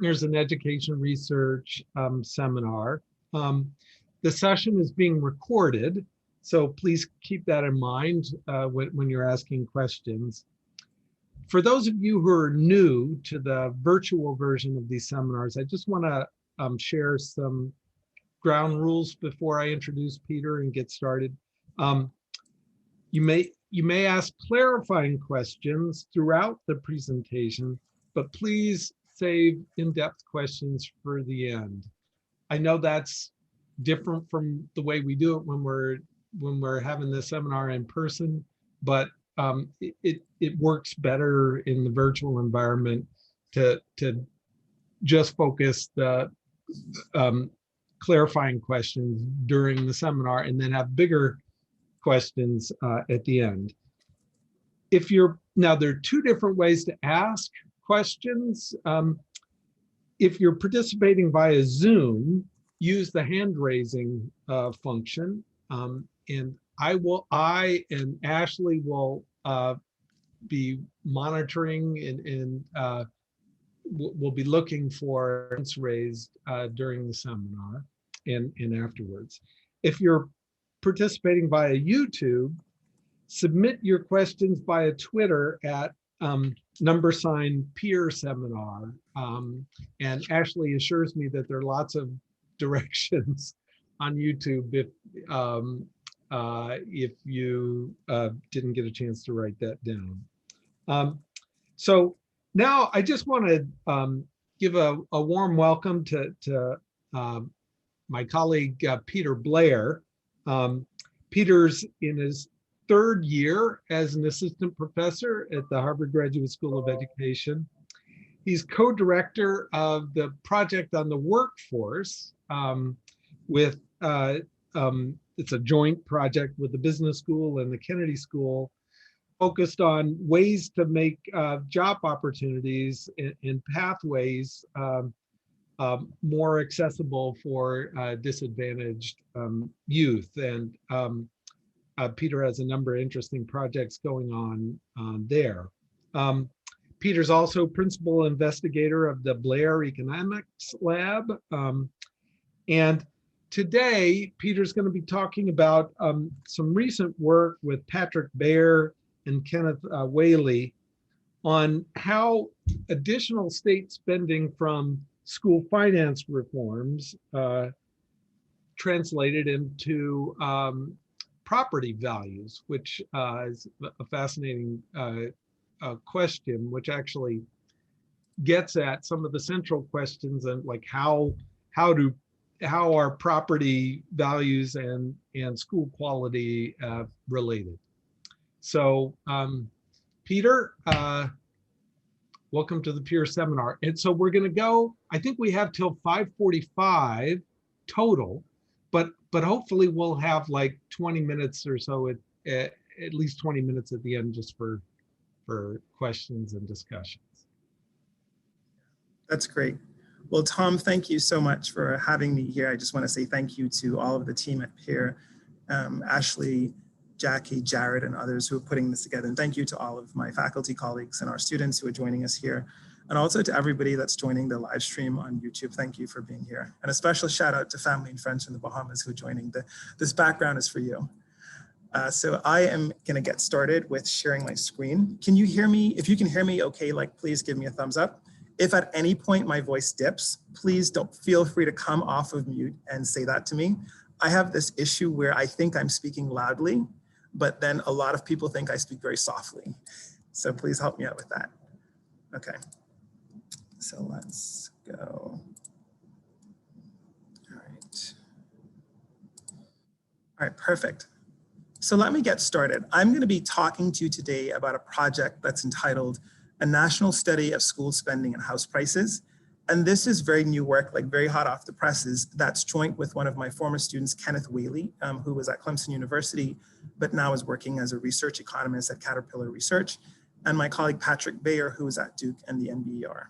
There's an education research seminar. The session is being recorded, so please keep that in mind when you're asking questions. For those of you who are new to the virtual version of these seminars, I just want to share some ground rules before I introduce Peter and get started. You may ask clarifying questions throughout the presentation, but please save in-depth questions for the end. I know that's different from the way we do it when we're having the seminar in person, but it works better in the virtual environment to just focus the clarifying questions during the seminar and then have bigger questions at the end. Now there are two different ways to ask questions. If you're participating via Zoom, use the hand raising function, and I and Ashley will be monitoring and we'll be looking for hands raised during the seminar and afterwards. If you're participating via YouTube, submit your questions via Twitter at #PIER seminar. And Ashley assures me that there are lots of directions on YouTube if you didn't get a chance to write that down. So now I just want to give a warm welcome to my colleague, Peter Blair. Peter's in his third year as an assistant professor at the Harvard Graduate School of Education. He's co-director of the project on the workforce with, it's a joint project with the business school and the Kennedy School, focused on ways to make job opportunities and pathways more accessible for disadvantaged youth. And Peter has a number of interesting projects going on there. Peter's also principal investigator of the Blair Economics Lab. And today, Peter's going to be talking about some recent work with Patrick Blair and Kenneth Whaley on how additional state spending from school finance reforms translated into property values, which is a fascinating question, which actually gets at some of the central questions and like how are property values and school quality related. So Peter, welcome to the PIER seminar. And so we're going to go, I think we have till 5:45 total, but hopefully we'll have like 20 minutes or so at least 20 minutes at the end just for questions and discussions. That's great. Well, Tom, thank you so much for having me here. I just want to say thank you to all of the team at PIER, Ashley, Jackie, Jared, and others who are putting this together. And thank you to all of my faculty colleagues and our students who are joining us here. And also to everybody that's joining the live stream on YouTube. Thank you for being here. And a special shout out to family and friends from the Bahamas who are joining. This background is for you. So I am gonna get started with sharing my screen. Can you hear me? If you can hear me okay, like please give me a thumbs up. If at any point my voice dips, please don't feel free to come off of mute and say that to me. I have this issue where I think I'm speaking loudly, but then a lot of people think I speak very softly. So please help me out with that. Okay, so let's go. All right, perfect. So let me get started. I'm going to be talking to you today about a project that's entitled A National Study of School Spending and House Prices. And this is very new work, like very hot off the presses, that's joint with one of my former students, Kenneth Whaley, who was at Clemson University, but now is working as a research economist at Caterpillar Research, and my colleague, Patrick Blair, who is at Duke and the NBER.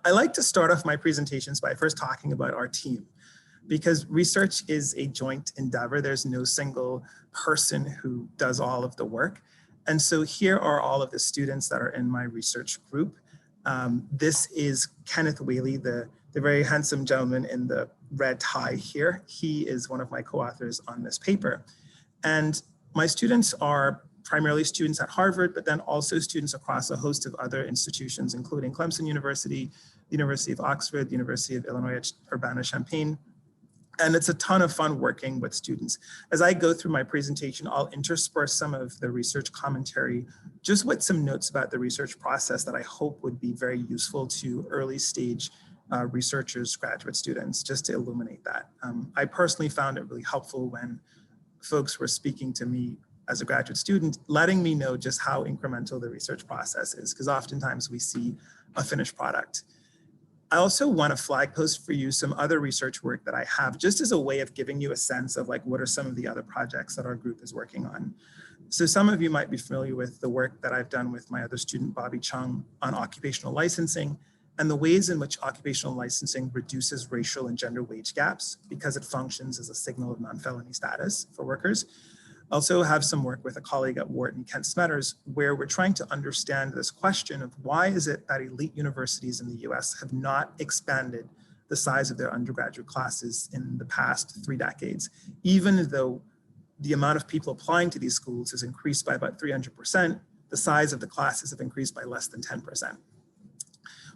I like to start off my presentations by first talking about our team, because research is a joint endeavor. There's no single person who does all of the work. And so here are all of the students that are in my research group. This is Kenneth Whaley, the very handsome gentleman in the red tie here. He is one of my co-authors on this paper. And my students are primarily students at Harvard, but then also students across a host of other institutions, including Clemson University, the University of Oxford, the University of Illinois at Urbana-Champaign. And it's a ton of fun working with students. As I go through my presentation, I'll intersperse some of the research commentary, just with some notes about the research process that I hope would be very useful to early stage researchers, graduate students, just to illuminate that. I personally found it really helpful when folks were speaking to me as a graduate student, letting me know just how incremental the research process is, because oftentimes we see a finished product. I also want to flag post for you some other research work that I have, just as a way of giving you a sense of like, what are some of the other projects that our group is working on. So some of you might be familiar with the work that I've done with my other student, Bobby Chung, on occupational licensing and the ways in which occupational licensing reduces racial and gender wage gaps because it functions as a signal of non-felony status for workers. I also have some work with a colleague at Wharton, Kent Smetters, where we're trying to understand this question of why is it that elite universities in the US have not expanded the size of their undergraduate classes in the past 3 decades, even though the amount of people applying to these schools has increased by about 300%, the size of the classes have increased by less than 10%.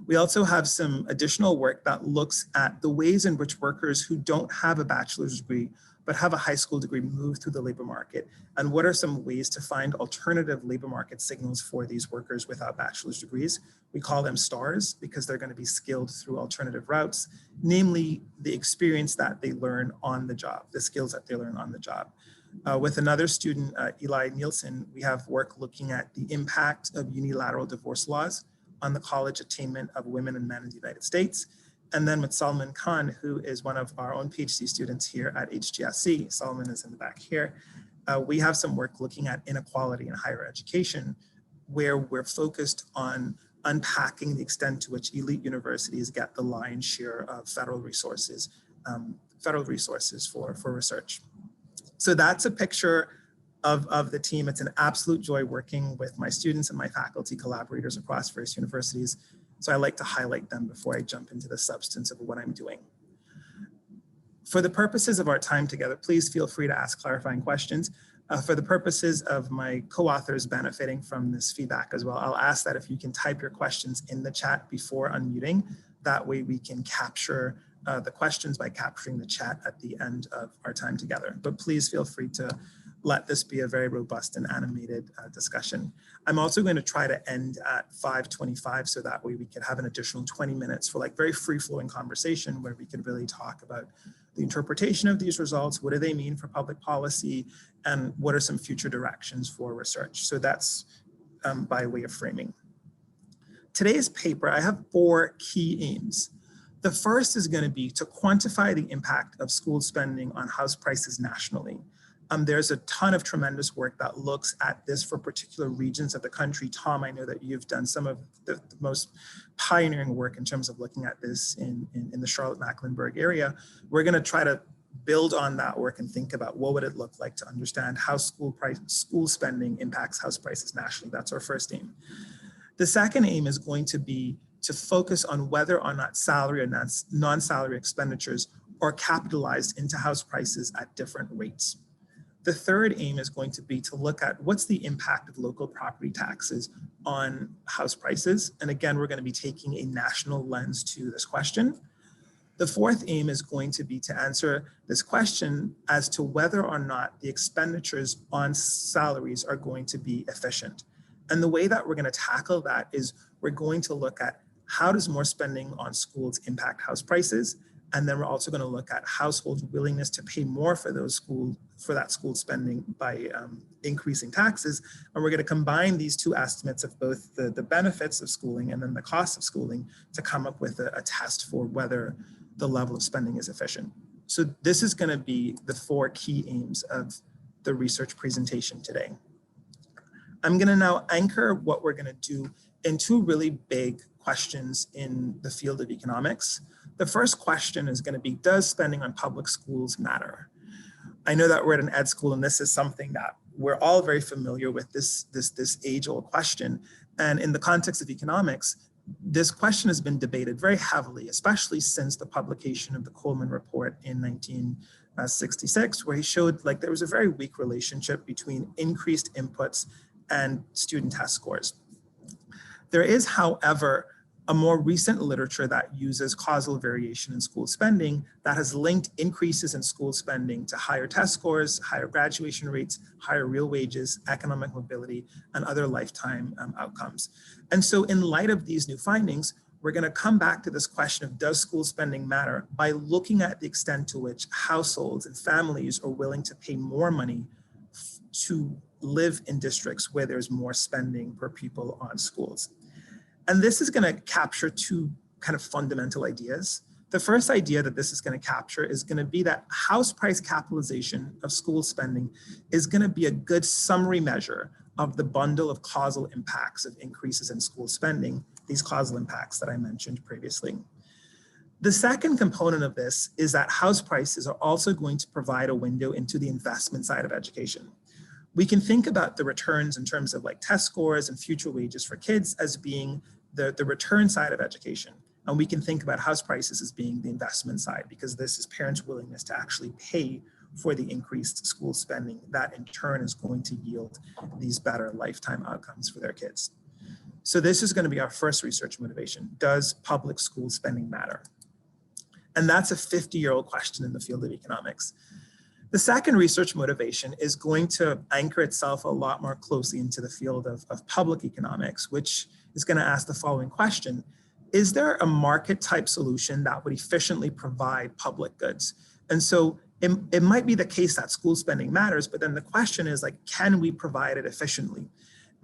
We also have some additional work that looks at the ways in which workers who don't have a bachelor's degree but have a high school degree move through the labor market, and what are some ways to find alternative labor market signals for these workers without bachelor's degrees. We call them STARS because they're going to be skilled through alternative routes, namely the experience that they learn on the job, the skills that they learn on the job. With another student, Eli Nielsen, we have work looking at the impact of unilateral divorce laws on the college attainment of women and men in the United States. And then with Salman Khan, who is one of our own PhD students here at HGSE, Salman is in the back here, we have some work looking at inequality in higher education, where we're focused on unpacking the extent to which elite universities get the lion's share of federal resources for research. So that's a picture of the team. It's an absolute joy working with my students and my faculty collaborators across various universities. So I like to highlight them before I jump into the substance of what I'm doing. For the purposes of our time together, please feel free to ask clarifying questions. For the purposes of my co-authors benefiting from this feedback as well, I'll ask that if you can type your questions in the chat before unmuting, that way we can capture the questions by capturing the chat at the end of our time together. But please feel free to let this be a very robust and animated discussion. I'm also going to try to end at 5:25 so that way we could have an additional 20 minutes for like very free-flowing conversation where we could really talk about the interpretation of these results, what do they mean for public policy, and what are some future directions for research. So that's by way of framing. Today's paper, I have 4 key aims. The first is going to be to quantify the impact of school spending on house prices nationally. There's a ton of tremendous work that looks at this for particular regions of the country. Tom, I know that you've done some of the most pioneering work in terms of looking at this in the Charlotte-Mecklenburg area. We're going to try to build on that work and think about what would it look like to understand how school spending impacts house prices nationally. That's our first aim. The second aim is going to be to focus on whether or not salary or non-salary expenditures are capitalized into house prices at different rates. The third aim is going to be to look at what's the impact of local property taxes on house prices. And again, we're going to be taking a national lens to this question. The fourth aim is going to be to answer this question as to whether or not the expenditures on salaries are going to be efficient. And the way that we're going to tackle that is we're going to look at how does more spending on schools impact house prices? And then we're also going to look at households' willingness to pay more for that school spending by increasing taxes. And we're going to combine these 2 estimates of both the benefits of schooling and then the cost of schooling to come up with a test for whether the level of spending is efficient. So this is going to be the 4 key aims of the research presentation today. I'm going to now anchor what we're going to do in 2 really big questions in the field of economics. The first question is going to be, does spending on public schools matter? I know that we're at an ed school and this is something that we're all very familiar with, this age-old question. And in the context of economics, this question has been debated very heavily, especially since the publication of the Coleman report in 1966, where he showed like there was a very weak relationship between increased inputs and student test scores. There is, however, a more recent literature that uses causal variation in school spending that has linked increases in school spending to higher test scores, higher graduation rates, higher real wages, economic mobility, and other lifetime outcomes. And so in light of these new findings, we're going to come back to this question of does school spending matter by looking at the extent to which households and families are willing to pay more money to live in districts where there's more spending per pupil on schools. And this is going to capture two kind of fundamental ideas. The first idea that this is going to capture is going to be that house price capitalization of school spending is going to be a good summary measure of the bundle of causal impacts of increases in school spending, these causal impacts that I mentioned previously. The second component of this is that house prices are also going to provide a window into the investment side of education. We can think about the returns in terms of like test scores and future wages for kids as being the return side of education. And we can think about house prices as being the investment side, because this is parents' willingness to actually pay for the increased school spending that in turn is going to yield these better lifetime outcomes for their kids. So this is going to be our first research motivation. Does public school spending matter? And that's a 50-year-old question in the field of economics. The second research motivation is going to anchor itself a lot more closely into the field of public economics, which is going to ask the following question. Is there a market type solution that would efficiently provide public goods? And so it might be the case that school spending matters, but then the question is like, can we provide it efficiently?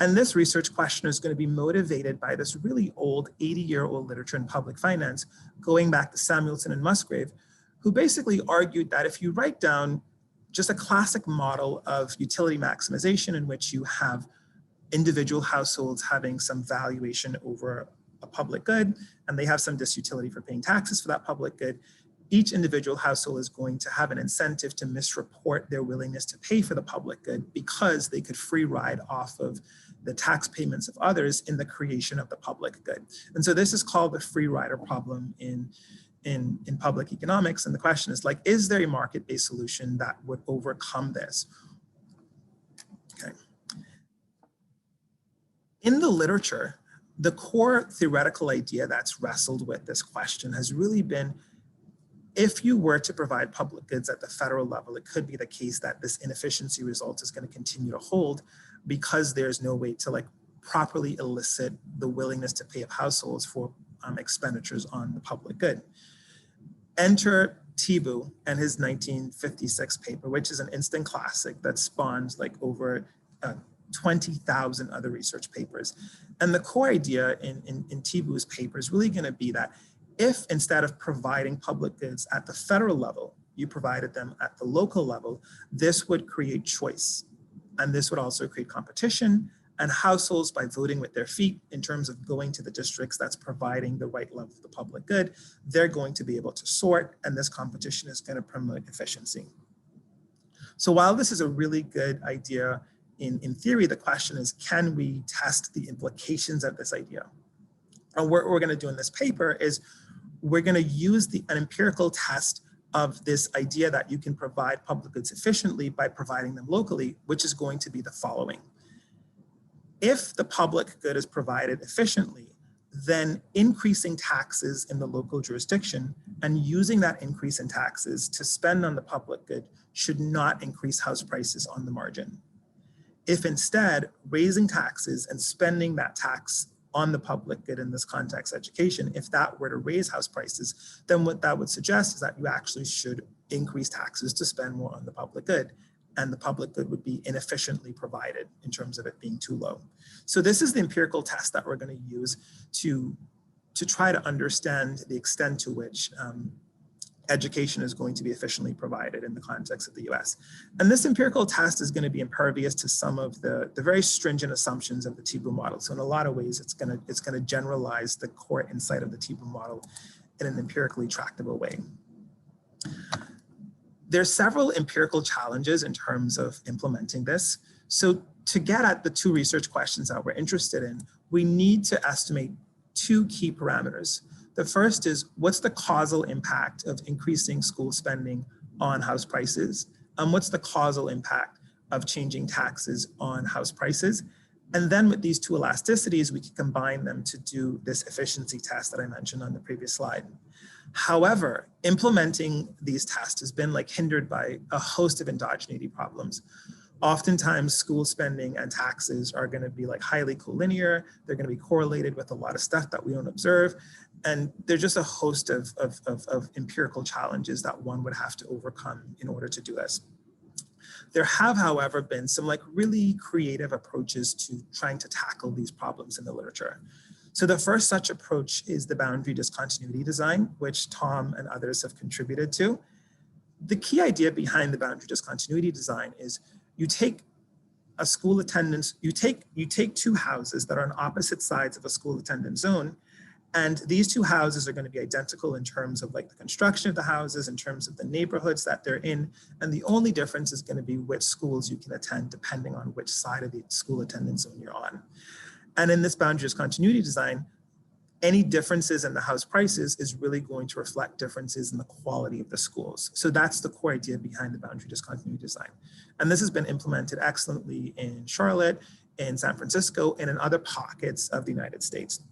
And this research question is going to be motivated by this really old 80-year-old literature in public finance, going back to Samuelson and Musgrave, who basically argued that if you write down just a classic model of utility maximization in which you have individual households having some valuation over a public good, and they have some disutility for paying taxes for that public good, each individual household is going to have an incentive to misreport their willingness to pay for the public good because they could free ride off of the tax payments of others in the creation of the public good. And so this is called the free rider problem in public economics. And the question is like, is there a market-based solution that would overcome this? Okay. In the literature, the core theoretical idea that's wrestled with this question has really been, if you were to provide public goods at the federal level, it could be the case that this inefficiency result is going to continue to hold because there's no way to like properly elicit the willingness to pay of households for expenditures on the public good. Enter Tibu and his 1956 paper, which is an instant classic that spawns like over 20,000 other research papers. And the core idea in Tibu's paper is really going to be that if instead of providing public goods at the federal level, you provided them at the local level, this would create choice. And this would also create competition, and households, by voting with their feet in terms of going to the districts that's providing the right level of the public good, they're going to be able to sort, and this competition is going to promote efficiency. So while this is a really good idea in theory, the question is, can we test the implications of this idea? And what we're going to do in this paper is we're going to use an empirical test of this idea that you can provide public goods efficiently by providing them locally, which is going to be the following. If the public good is provided efficiently, then increasing taxes in the local jurisdiction and using that increase in taxes to spend on the public good should not increase house prices on the margin. If instead raising taxes and spending that tax on the public good, in this context, education, if that were to raise house prices, then what that would suggest is that you actually should increase taxes to spend more on the public good, and the public good would be inefficiently provided in terms of it being too low. So this is the empirical test that we're going to use to try to understand the extent to which education is going to be efficiently provided in the context of the US. And this empirical test is going to be impervious to some of the very stringent assumptions of the Tibu model. So in a lot of ways, it's going to generalize the core insight of the Tibu model in an empirically tractable way. There's several empirical challenges in terms of implementing this. So to get at the two research questions that we're interested in, we need to estimate two key parameters. The first is, what's the causal impact of increasing school spending on house prices? What's the causal impact of changing taxes on house prices? And then with these two elasticities, we can combine them to do this efficiency test that I mentioned on the previous slide. However, implementing these tests has been hindered by a host of endogeneity problems. Oftentimes, school spending and taxes are going to be highly collinear. They're going to be correlated with a lot of stuff that we don't observe. And there's just a host of empirical challenges that one would have to overcome in order to do this. There have, however, been some really creative approaches to trying to tackle these problems in the literature. So the first such approach is the boundary discontinuity design, which Tom and others have contributed to. The key idea behind the boundary discontinuity design is you take a school attendance, you take two houses that are on opposite sides of a school attendance zone, and these two houses are going to be identical in terms of the construction of the houses, in terms of the neighborhoods that they're in, and the only difference is going to be which schools you can attend depending on which side of the school attendance zone you're on. And in this boundary discontinuity design, any differences in the house prices is really going to reflect differences in the quality of the schools. So that's the core idea behind the boundary discontinuity design. And this has been implemented excellently in Charlotte, in San Francisco, and in other pockets of the United States.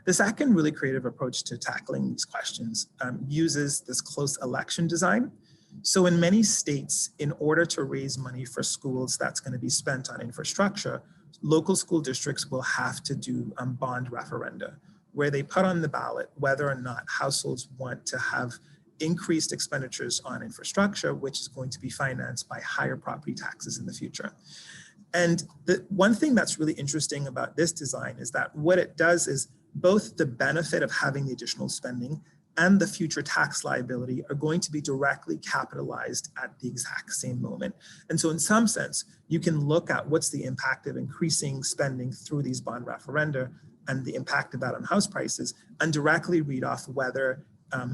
The second really creative approach to tackling these questions uses this close election design. So in many states, in order to raise money for schools that's going to be spent on infrastructure, local school districts will have to do bond referenda, where they put on the ballot whether or not households want to have increased expenditures on infrastructure, which is going to be financed by higher property taxes in the future. And the one thing that's really interesting about this design is that what it does is both the benefit of having the additional spending and the future tax liability are going to be directly capitalized at the exact same moment. And so in some sense, you can look at what's the impact of increasing spending through these bond referenda and the impact of that on house prices, and directly read off whether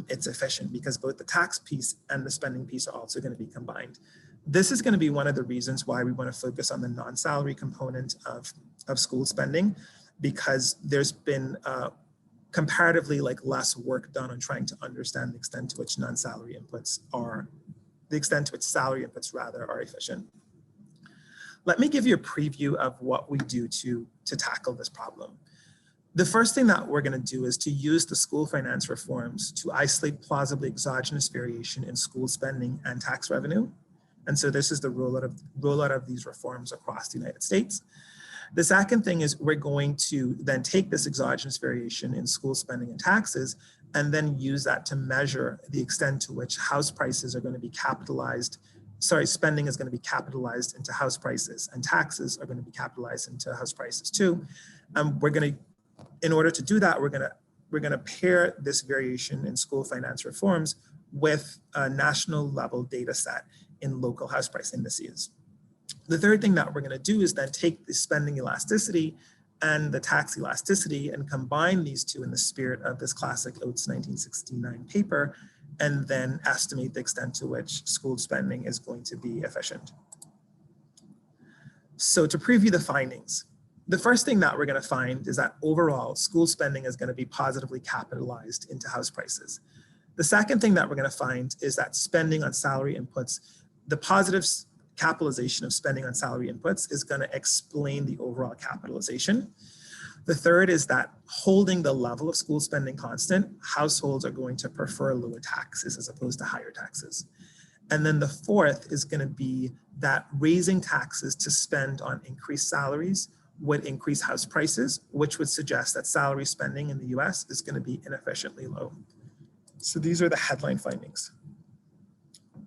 it's efficient, because both the tax piece and the spending piece are also going to be combined. This is going to be one of the reasons why we want to focus on the non-salary component of school spending, because there's been comparatively less work done on trying to understand the extent to which non-salary inputs are, the extent to which salary inputs rather are efficient. Let me give you a preview of what we do to tackle this problem. The first thing that we're going to do is to use the school finance reforms to isolate plausibly exogenous variation in school spending and tax revenue. And so this is the rollout of these reforms across the United States. The second thing is we're going to then take this exogenous variation in school spending and taxes and then use that to measure the extent to which house prices are going to be capitalized. Sorry, spending is going to be capitalized into house prices, and taxes are going to be capitalized into house prices too. In order to do that, we're going to pair this variation in school finance reforms with a national level data set in local house price indices. The third thing that we're going to do is then take the spending elasticity and the tax elasticity and combine these two in the spirit of this classic Oates 1969 paper, and then estimate the extent to which school spending is going to be efficient. So to preview the findings, the first thing that we're going to find is that overall school spending is going to be positively capitalized into house prices. The second thing that we're going to find is that spending on salary inputs, the positive capitalization of spending on salary inputs is going to explain the overall capitalization. The third is that holding the level of school spending constant, households are going to prefer lower taxes as opposed to higher taxes. And then the fourth is going to be that raising taxes to spend on increased salaries would increase house prices, which would suggest that salary spending in the US is going to be inefficiently low. So these are the headline findings.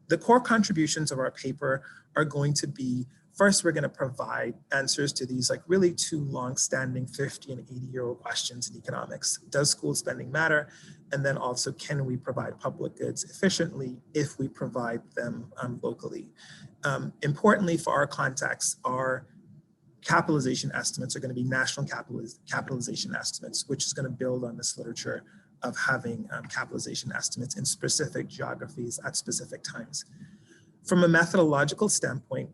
The core contributions of our paper are going to be, first, we're going to provide answers to these really two long-standing 50 and 80-year-old questions in economics. Does school spending matter? And then also, can we provide public goods efficiently if we provide them locally? Importantly, for our context, our capitalization estimates are going to be national capitalization estimates, which is going to build on this literature of having capitalization estimates in specific geographies at specific times. From a methodological standpoint,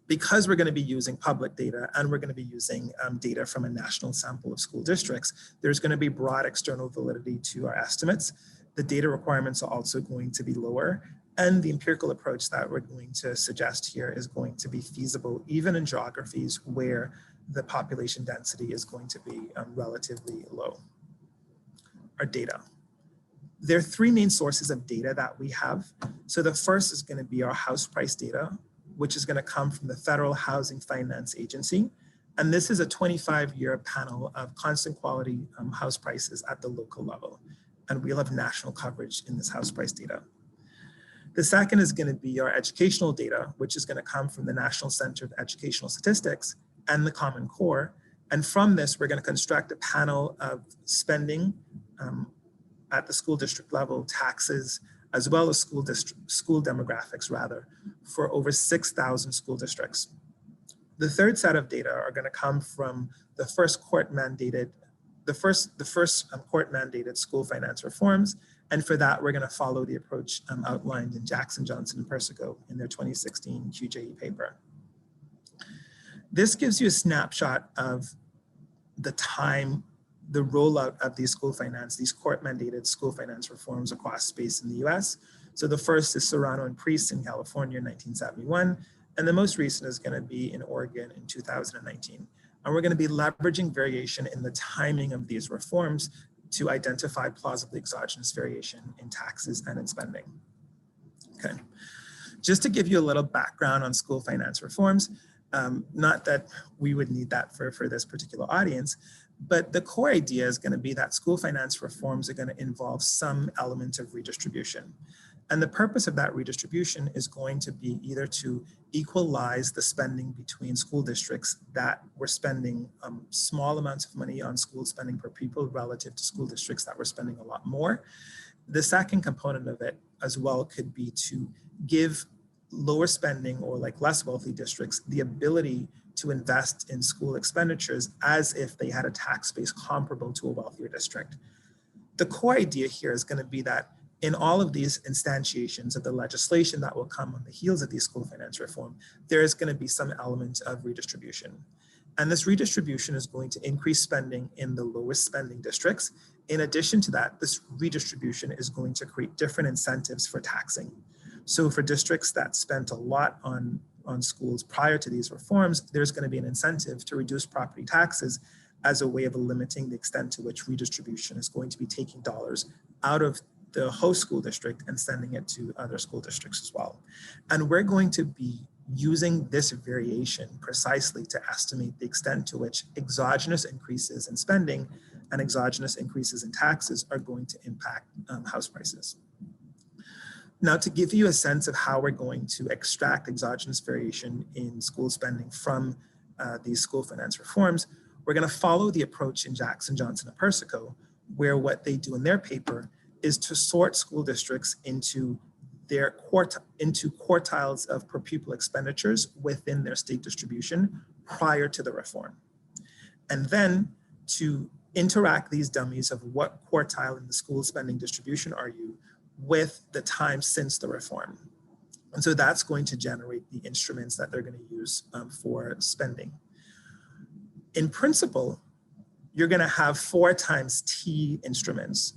because we're going to be using public data and we're going to be using data from a national sample of school districts, there's going to be broad external validity to our estimates. The data requirements are also going to be lower, and the empirical approach that we're going to suggest here is going to be feasible even in geographies where the population density is going to be relatively low. Our data. There are three main sources of data that we have. So the first is going to be our house price data, which is going to come from the Federal Housing Finance Agency. And this is a 25-year panel of constant quality house prices at the local level. And we'll have national coverage in this house price data. The second is going to be our educational data, which is going to come from the National Center of Educational Statistics and the Common Core. And from this, we're going to construct a panel of spending at the school district level, taxes, as well as school demographics rather, for over 6,000 school districts. The third set of data are going to come from the first court-mandated school finance reforms, and for that we're going to follow the approach outlined in Jackson, Johnson, and Persico in their 2016 QJE paper. This gives you a snapshot of the rollout of these court-mandated school finance reforms across space in the US. So the first is Serrano and Priest in California in 1971, and the most recent is going to be in Oregon in 2019. And we're going to be leveraging variation in the timing of these reforms to identify plausibly exogenous variation in taxes and in spending. Okay, just to give you a little background on school finance reforms, not that we would need that for this particular audience, but the core idea is going to be that school finance reforms are going to involve some element of redistribution. And the purpose of that redistribution is going to be either to equalize the spending between school districts that were spending small amounts of money on school spending per pupil relative to school districts that were spending a lot more. The second component of it as well could be to give lower spending or like less wealthy districts the ability to invest in school expenditures as if they had a tax base comparable to a wealthier district. The core idea here is going to be that in all of these instantiations of the legislation that will come on the heels of these school finance reform, there is going to be some element of redistribution. And this redistribution is going to increase spending in the lowest spending districts. In addition to that, this redistribution is going to create different incentives for taxing. So for districts that spent a lot on schools prior to these reforms, there's going to be an incentive to reduce property taxes as a way of limiting the extent to which redistribution is going to be taking dollars out of the host school district and sending it to other school districts as well. And we're going to be using this variation precisely to estimate the extent to which exogenous increases in spending and exogenous increases in taxes are going to impact house prices. Now, to give you a sense of how we're going to extract exogenous variation in school spending from these school finance reforms, we're going to follow the approach in Jackson, Johnson, and Persico, where what they do in their paper is to sort school districts into quartiles of per pupil expenditures within their state distribution prior to the reform. And then to interact these dummies of what quartile in the school spending distribution are you with the time since the reform. And so that's going to generate the instruments that they're going to use for spending. In principle, you're going to have 4 times T instruments.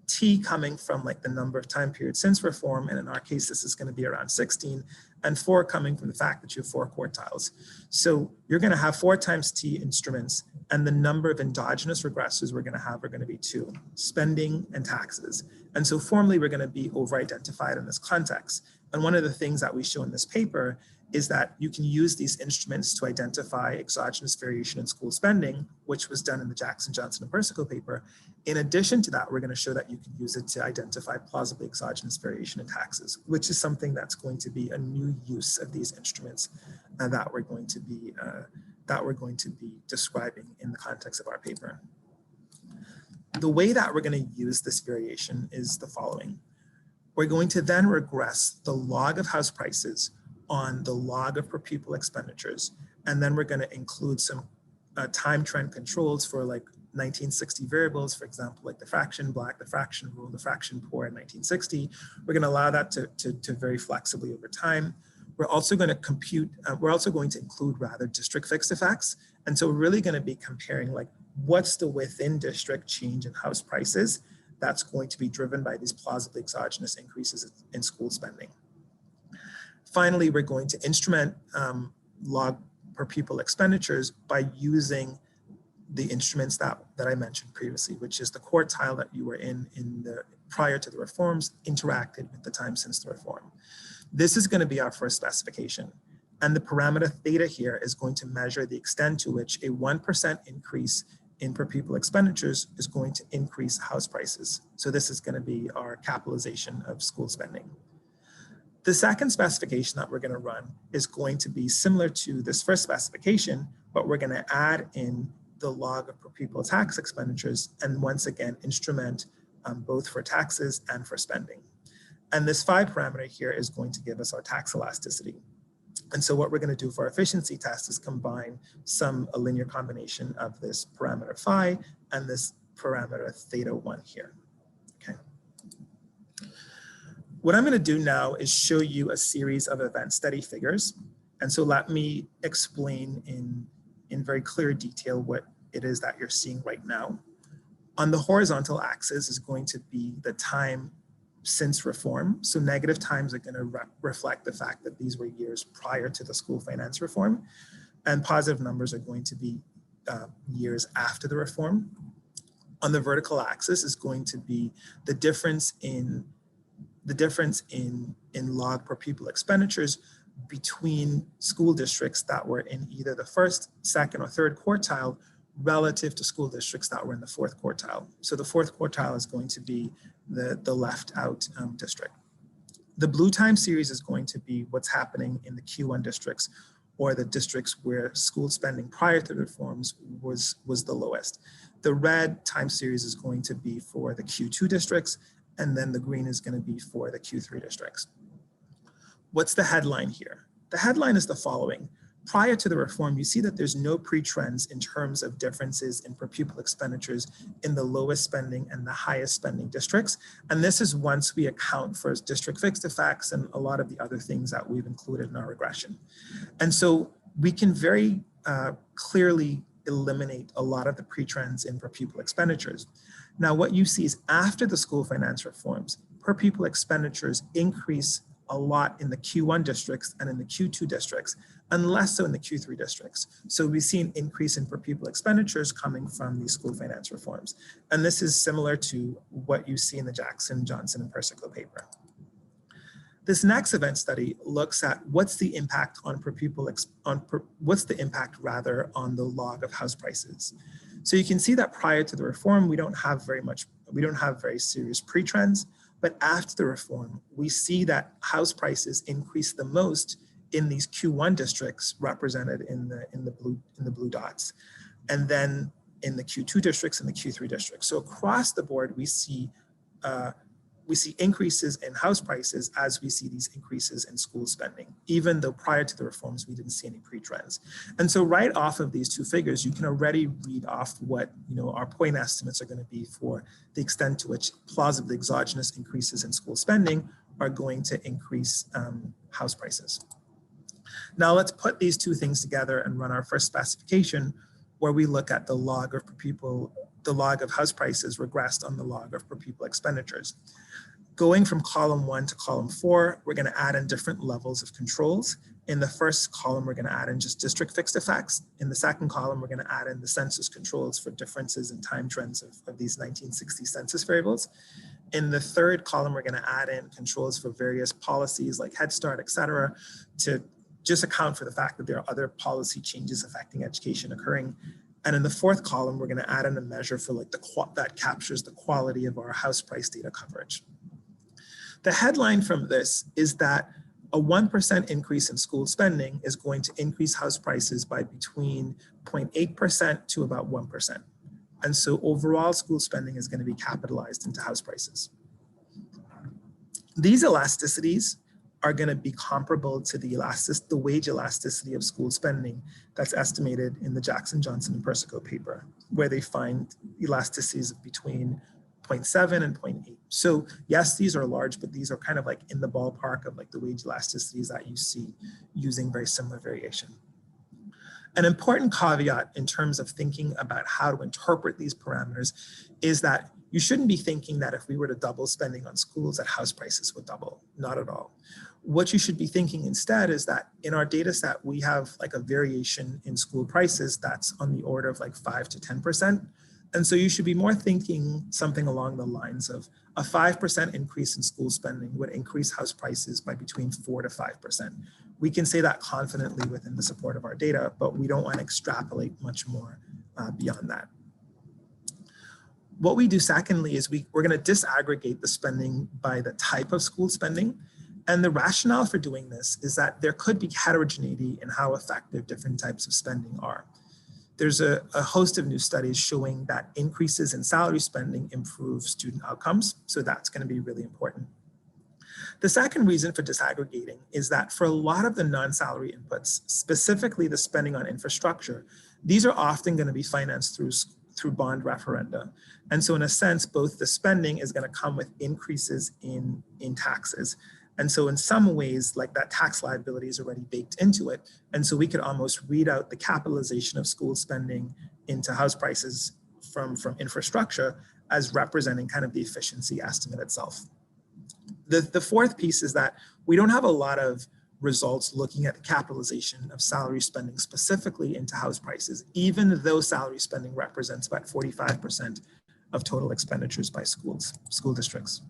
T coming from like the number of time periods since reform, and in our case, this is going to be around 16, and 4 coming from the fact that you have 4 quartiles. So you're going to have 4 times T instruments, and the number of endogenous regressors we're going to have are going to be 2, spending and taxes. And so formally, we're going to be over-identified in this context. And one of the things that we show in this paper is that you can use these instruments to identify exogenous variation in school spending, which was done in the Jackson, Johnson, and Persico paper. In addition to that, we're going to show that you can use it to identify plausibly exogenous variation in taxes, which is something that's going to be a new use of these instruments that we're going to be describing in the context of our paper. The way that we're going to use this variation is the following. We're going to then regress the log of house prices on the log of per pupil expenditures. And then we're going to include some time trend controls for like 1960 variables, for example, like the fraction black, the fraction rural, the fraction poor in 1960. We're going to allow that to vary flexibly over time. we're also going to include rather district fixed effects. And so we're really going to be comparing like what's the within district change in house prices that's going to be driven by these plausibly exogenous increases in school spending. Finally, we're going to instrument log per pupil expenditures by using the instruments that I mentioned previously, which is the quartile that you were in the prior to the reforms interacted with the time since the reform. This is going to be our first specification. And the parameter theta here is going to measure the extent to which a 1% increase in per pupil expenditures is going to increase house prices. So this is going to be our capitalization of school spending. The second specification that we're going to run is going to be similar to this first specification, but we're going to add in the log of per pupil tax expenditures and once again instrument both for taxes and for spending. And this phi parameter here is going to give us our tax elasticity. And so what we're going to do for our efficiency test is combine a linear combination of this parameter phi and this parameter theta 1 here. Okay. What I'm going to do now is show you a series of event study figures. And so let me explain in very clear detail what it is that you're seeing right now. On the horizontal axis is going to be the time since reform. So negative times are going to reflect the fact that these were years prior to the school finance reform, and positive numbers are going to be years after the reform. On the vertical axis is going to be the difference in log per pupil expenditures between school districts that were in either the first, second, or third quartile relative to school districts that were in the fourth quartile. So the fourth quartile is going to be the left out district. The blue time series is going to be what's happening in the Q1 districts, or the districts where school spending prior to the reforms was the lowest. The red time series is going to be for the Q2 districts, and then the green is going to be for the Q3 districts. What's the headline here? The headline is the following. Prior to the reform, you see that there's no pre-trends in terms of differences in per pupil expenditures in the lowest spending and the highest spending districts. And this is once we account for district fixed effects and a lot of the other things that we've included in our regression. And so we can very clearly eliminate a lot of the pre-trends in per pupil expenditures. Now, what you see is after the school finance reforms, per pupil expenditures increase a lot in the Q1 districts and in the Q2 districts, and less so in the Q3 districts. So we see an increase in per pupil expenditures coming from these school finance reforms. And this is similar to what you see in the Jackson, Johnson, and Empirical paper. This next event study looks at what's the impact on per pupil, what's the impact rather on the log of house prices. So you can see that prior to the reform, we don't have very serious pre-trends, but after the reform, we see that house prices increase the most in these Q1 districts represented in the blue dots, and then in the Q2 districts and the Q3 districts. So across the board, we see increases in house prices as we see these increases in school spending, even though prior to the reforms, we didn't see any pre-trends. And so right off of these two figures, you can already read off what our point estimates are going to be for the extent to which plausibly exogenous increases in school spending are going to increase house prices. Now let's put these two things together and run our first specification, where we look at the log of per pupil, the log of house prices regressed on the log of per pupil expenditures. Going from column 1 to column 4, we're going to add in different levels of controls. In the first column, we're going to add in just district fixed effects. In the second column, we're going to add in the census controls for differences in time trends of these 1960 census variables. In the third column, we're going to add in controls for various policies like Head Start, et cetera, to just account for the fact that there are other policy changes affecting education occurring. And in the fourth column, we're going to add in a measure for like that captures the quality of our house price data coverage. The headline from this is that a 1% increase in school spending is going to increase house prices by between 0.8% to about 1%. And so overall school spending is going to be capitalized into house prices. These elasticities are going to be comparable to the wage elasticity of school spending that's estimated in the Jackson, Johnson, and Persico paper, where they find elasticities of between 0.7 and 0.8. So yes, these are large, but these are kind of like in the ballpark of like the wage elasticities that you see using very similar variation. An important caveat in terms of thinking about how to interpret these parameters is that you shouldn't be thinking that if we were to double spending on schools, that house prices would double. Not at all. What you should be thinking instead is that in our data set, we have like a variation in school prices that's on the order of like 5 to 10%. And so you should be more thinking something along the lines of a 5% increase in school spending would increase house prices by between 4 to 5%. We can say that confidently within the support of our data, but we don't want to extrapolate much more beyond that. What we do secondly is we're going to disaggregate the spending by the type of school spending. And the rationale for doing this is that there could be heterogeneity in how effective different types of spending are. There's a host of new studies showing that increases in salary spending improve student outcomes. So that's going to be really important. The second reason for disaggregating is that for a lot of the non-salary inputs, specifically the spending on infrastructure, these are often going to be financed through bond referenda. And so in a sense, both the spending is going to come with increases in taxes. And so in some ways, like that tax liability is already baked into it. And so we could almost read out the capitalization of school spending into house prices from infrastructure as representing kind of the efficiency estimate itself. The fourth piece is that we don't have a lot of results looking at the capitalization of salary spending specifically into house prices, even though salary spending represents about 45% of total expenditures by school districts.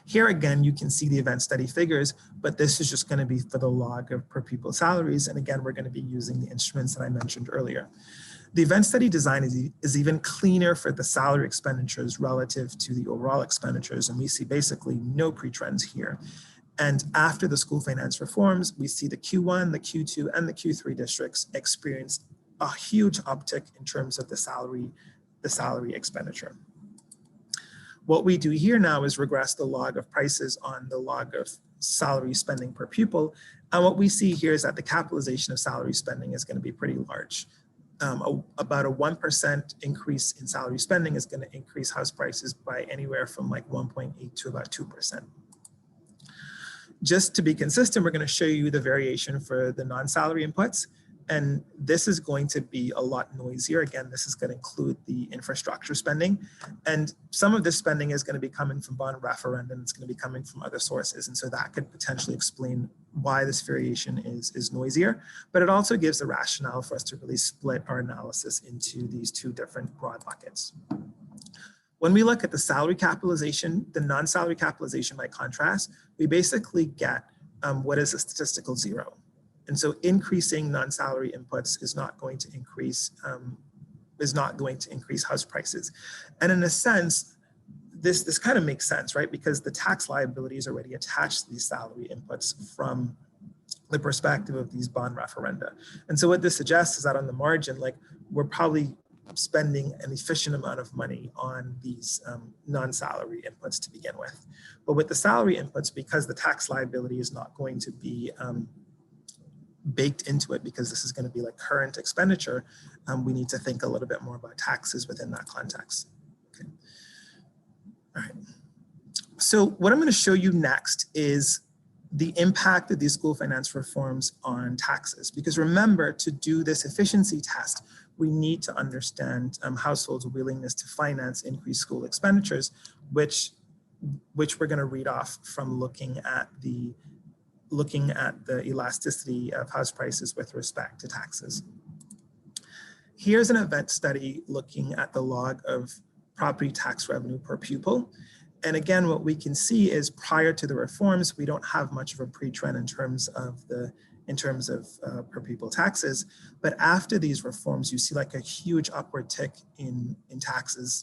Here again, you can see the event study figures, but this is just going to be for the log of per pupil salaries. And again, we're going to be using the instruments that I mentioned earlier. The event study design is even cleaner for the salary expenditures relative to the overall expenditures. And we see basically no pre-trends here. And after the school finance reforms, we see the Q1, the Q2, and the Q3 districts experience a huge uptick in terms of the salary expenditure. What we do here now is regress the log of prices on the log of salary spending per pupil. And what we see here is that the capitalization of salary spending is going to be pretty large. About a 1% increase in salary spending is going to increase house prices by anywhere from like 1.8 to about 2%. Just to be consistent, we're going to show you the variation for the non-salary inputs. And this is going to be a lot noisier. Again, this is going to include the infrastructure spending. And some of this spending is going to be coming from bond referendum. It's going to be coming from other sources. And so that could potentially explain why this variation is noisier. But it also gives the rationale for us to really split our analysis into these two different broad buckets. When we look at the salary capitalization, the non-salary capitalization by contrast, we basically get what is a statistical zero. And so increasing non-salary inputs is not going to increase house prices. And in a sense, this kind of makes sense, right? Because the tax liability is already attached to these salary inputs from the perspective of these bond referenda. And so what this suggests is that on the margin, like we're probably spending an efficient amount of money on these non-salary inputs to begin with. But with the salary inputs, because the tax liability is not going to be baked into it, because this is going to be like current expenditure, we need to think a little bit more about taxes within that context. Okay. All right. So what I'm going to show you next is the impact of these school finance reforms on taxes. Because remember, to do this efficiency test, we need to understand households' willingness to finance increased school expenditures, which we're going to read off from looking at the elasticity of house prices with respect to taxes. Here's an event study looking at the log of property tax revenue per pupil. And again, what we can see is prior to the reforms, we don't have much of a pre-trend in terms of per pupil taxes. But after these reforms, you see like a huge upward tick in tax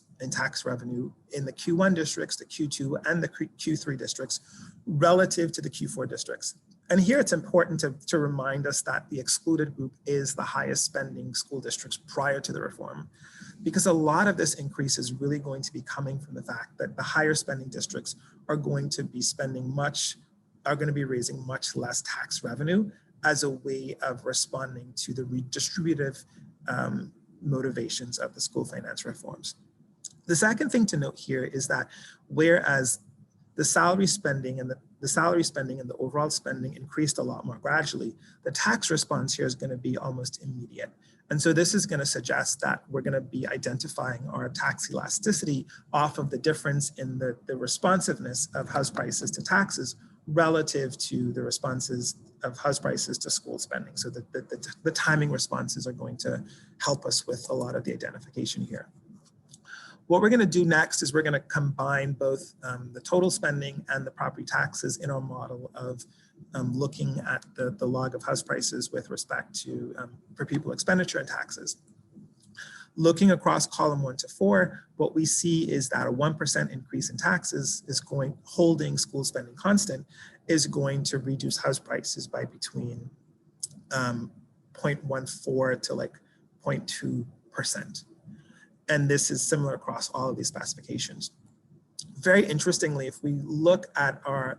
revenue in the Q1 districts, the Q2 and the Q3 districts relative to the Q4 districts. And here it's important to remind us that the excluded group is the highest spending school districts prior to the reform, because a lot of this increase is really going to be coming from the fact that the higher spending districts are going to be raising much less tax revenue as a way of responding to the redistributive motivations of the school finance reforms. The second thing to note here is that whereas the salary spending and the overall spending increased a lot more gradually, the tax response here is going to be almost immediate. And so this is going to suggest that we're going to be identifying our tax elasticity off of the difference in the responsiveness of house prices to taxes relative to the responses of house prices to school spending. So the timing responses are going to help us with a lot of the identification here. What we're going to do next is we're going to combine both the total spending and the property taxes in our model of looking at the log of house prices with respect to per pupil expenditure and taxes. Looking across column 1 to 4, what we see is that a 1% increase in taxes is holding school spending constant, is going to reduce house prices by between 0.14 to like 0.2%. And this is similar across all of these specifications. Very interestingly, if we look at our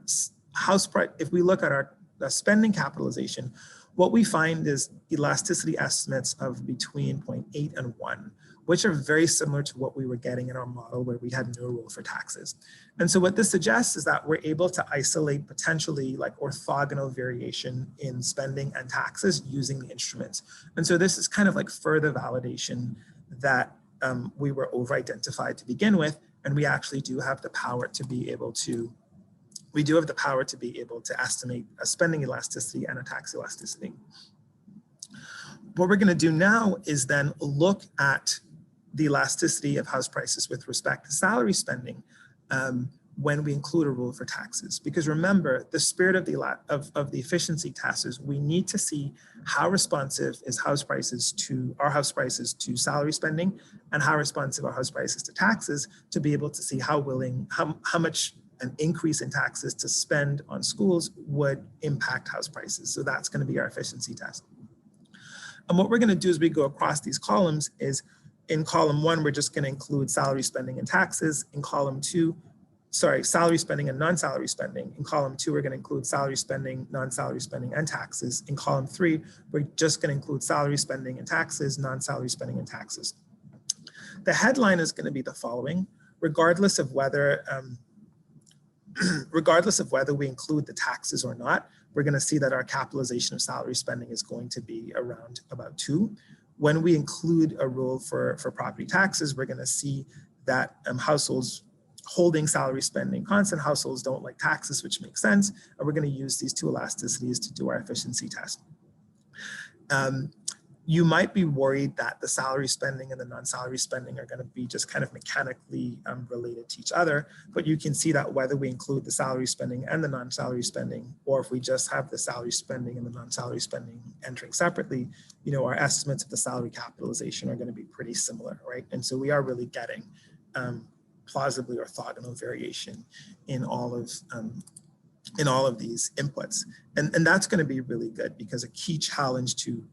house price, if we look at our spending capitalization, what we find is elasticity estimates of between 0.8 and 1, which are very similar to what we were getting in our model where we had no rule for taxes. And so what this suggests is that we're able to isolate potentially like orthogonal variation in spending and taxes using the instruments. And so this is kind of like further validation that we were over-identified to begin with, and we actually do have the power to be able to estimate a spending elasticity and a tax elasticity. What we're going to do now is then look at the elasticity of house prices with respect to salary spending when we include a rule for taxes. Because remember, the spirit of the efficiency test is we need to see how responsive is our house prices to salary spending and how responsive are house prices to taxes to be able to see how much an increase in taxes to spend on schools would impact house prices. So that's going to be our efficiency test. And what we're going to do as we go across these columns is in column 1, we're just going to include salary spending and taxes. In column 2, salary spending and non-salary spending. In column 2, we're going to include salary spending, non-salary spending, and taxes. In column 3, we're just going to include salary spending and taxes, non-salary spending and taxes. The headline is going to be the following: regardless of whether we include the taxes or not, we're going to see that our capitalization of salary spending is going to be around about 2. When we include a rule for property taxes, we're going to see that households holding salary spending constant, households don't like taxes, which makes sense. And we're going to use these two elasticities to do our efficiency test. You might be worried that the salary spending and the non-salary spending are going to be just kind of mechanically related to each other, but you can see that whether we include the salary spending and the non-salary spending, or if we just have the salary spending and the non-salary spending entering separately, you know, our estimates of the salary capitalization are going to be pretty similar, right? And so we are really getting plausibly orthogonal variation in all of these inputs, and that's going to be really good, because a key challenge to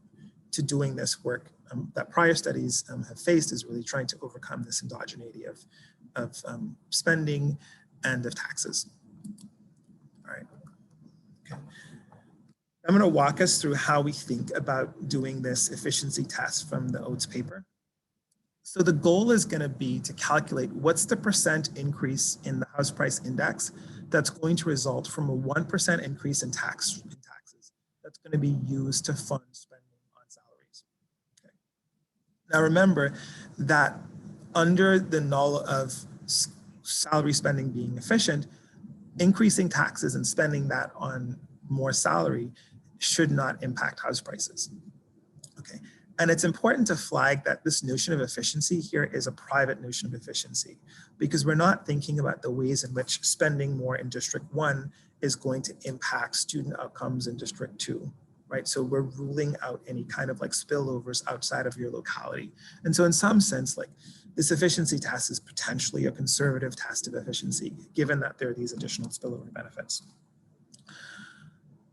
doing this work that prior studies have faced is really trying to overcome this endogeneity of spending and of taxes. All right. Okay. I'm going to walk us through how we think about doing this efficiency test from the Oates paper. So the goal is going to be to calculate what's the % increase in the house price index that's going to result from a 1% increase in taxes that's going to be used to fund spending on salaries. Okay. Now remember that under the null of salary spending being efficient, increasing taxes and spending that on more salary should not impact house prices. Okay. And it's important to flag that this notion of efficiency here is a private notion of efficiency, because we're not thinking about the ways in which spending more in District 1 is going to impact student outcomes in District 2, right? So we're ruling out any kind of like spillovers outside of your locality. And so in some sense, like this efficiency test is potentially a conservative test of efficiency, given that there are these additional spillover benefits.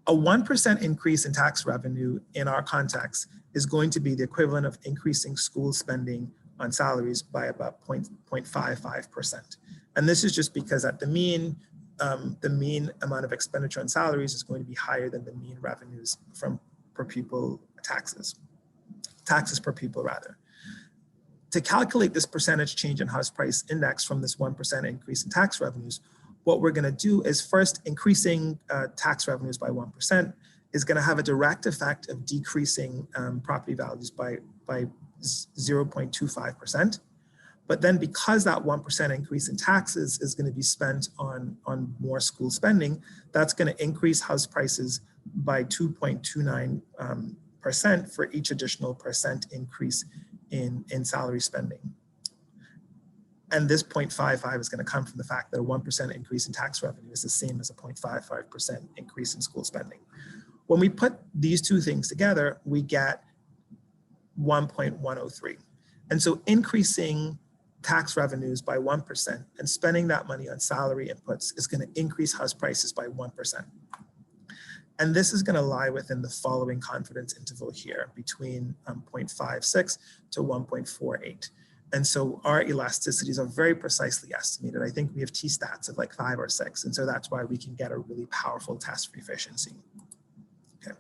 A 1% increase in tax revenue in our context is going to be the equivalent of increasing school spending on salaries by about 0.55%. And this is just because at the mean amount of expenditure on salaries is going to be higher than the mean revenues from per pupil taxes per pupil rather. to calculate this percentage change in house price index from this 1% increase in tax revenues, what we're going to do is first increasing tax revenues by 1% is going to have a direct effect of decreasing property values by 0.25%. But then because that 1% increase in taxes is going to be spent on more school spending, that's going to increase house prices by 2.29% for each additional percent increase in salary spending. And this 0.55 is going to come from the fact that a 1% increase in tax revenue is the same as a 0.55% increase in school spending. When we put these two things together, we get 1.103. And so increasing tax revenues by 1% and spending that money on salary inputs is going to increase house prices by 1%. And this is going to lie within the following confidence interval here between 0.56 to 1.48. And so our elasticities are very precisely estimated. I think we have t-stats of like 5 or 6. And so that's why we can get a really powerful test for efficiency. Okay.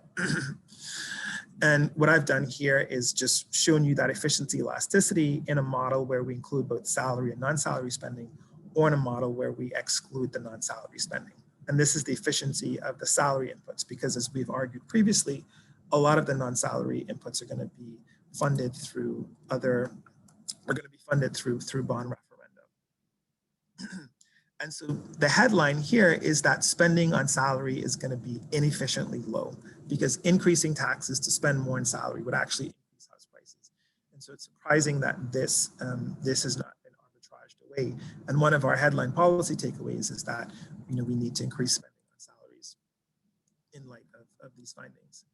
And what I've done here is just shown you that efficiency elasticity in a model where we include both salary and non-salary spending, or in a model where we exclude the non-salary spending. And this is the efficiency of the salary inputs, because as we've argued previously, a lot of the non-salary inputs are going to be funded through through bond referenda. And so the headline here is that spending on salary is going to be inefficiently low, because increasing taxes to spend more in salary would actually increase house prices. And so it's surprising that this has not been arbitraged away. And one of our headline policy takeaways is that we need to increase spending on salaries in light of these findings.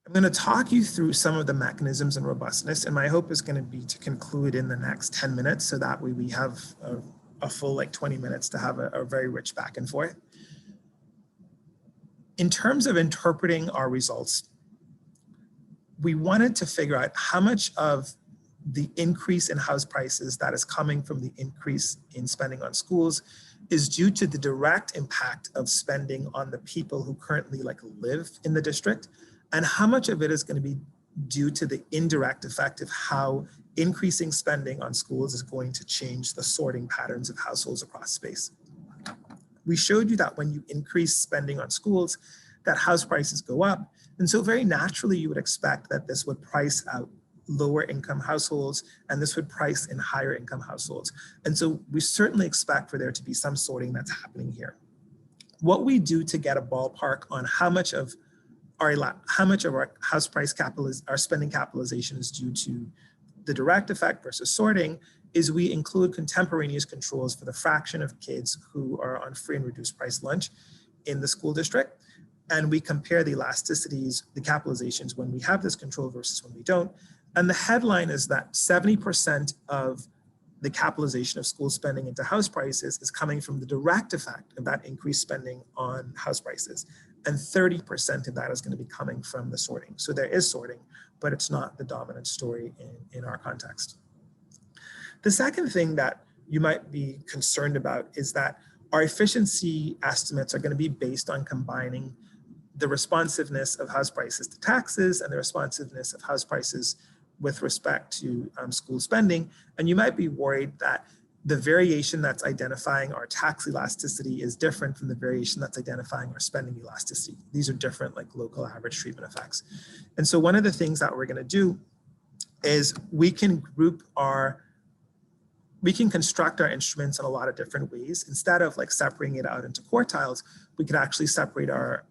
I'm going to talk you through some of the mechanisms in robustness, and my hope is going to be to conclude in the next 10 minutes, so that way we have a full 20 minutes to have a very rich back and forth. In terms of interpreting our results, we wanted to figure out how much of the increase in house prices that is coming from the increase in spending on schools is due to the direct impact of spending on the people who currently live in the district, and how much of it is going to be due to the indirect effect of how increasing spending on schools is going to change the sorting patterns of households across space. We showed you that when you increase spending on schools, that house prices go up. And so very naturally, you would expect that this would price out lower income households, and this would price in higher income households. And so we certainly expect for there to be some sorting that's happening here. What we do to get a ballpark on how much of our house price our spending capitalization is due to the direct effect versus sorting is we include contemporaneous controls for the fraction of kids who are on free and reduced price lunch in the school district. And we compare the elasticities, the capitalizations when we have this control versus when we don't. And the headline is that 70% of the capitalization of school spending into house prices is coming from the direct effect of that increased spending on house prices. And 30% of that is going to be coming from the sorting. So there is sorting, but it's not the dominant story in our context. The second thing that you might be concerned about is that our efficiency estimates are going to be based on combining the responsiveness of house prices to taxes and the responsiveness of house prices with respect to school spending. And you might be worried that the variation that's identifying our tax elasticity is different from the variation that's identifying our spending elasticity. These are different local average treatment effects. And so one of the things that we're going to do is we can construct our instruments in a lot of different ways. Instead of separating it out into quartiles, we could actually separate out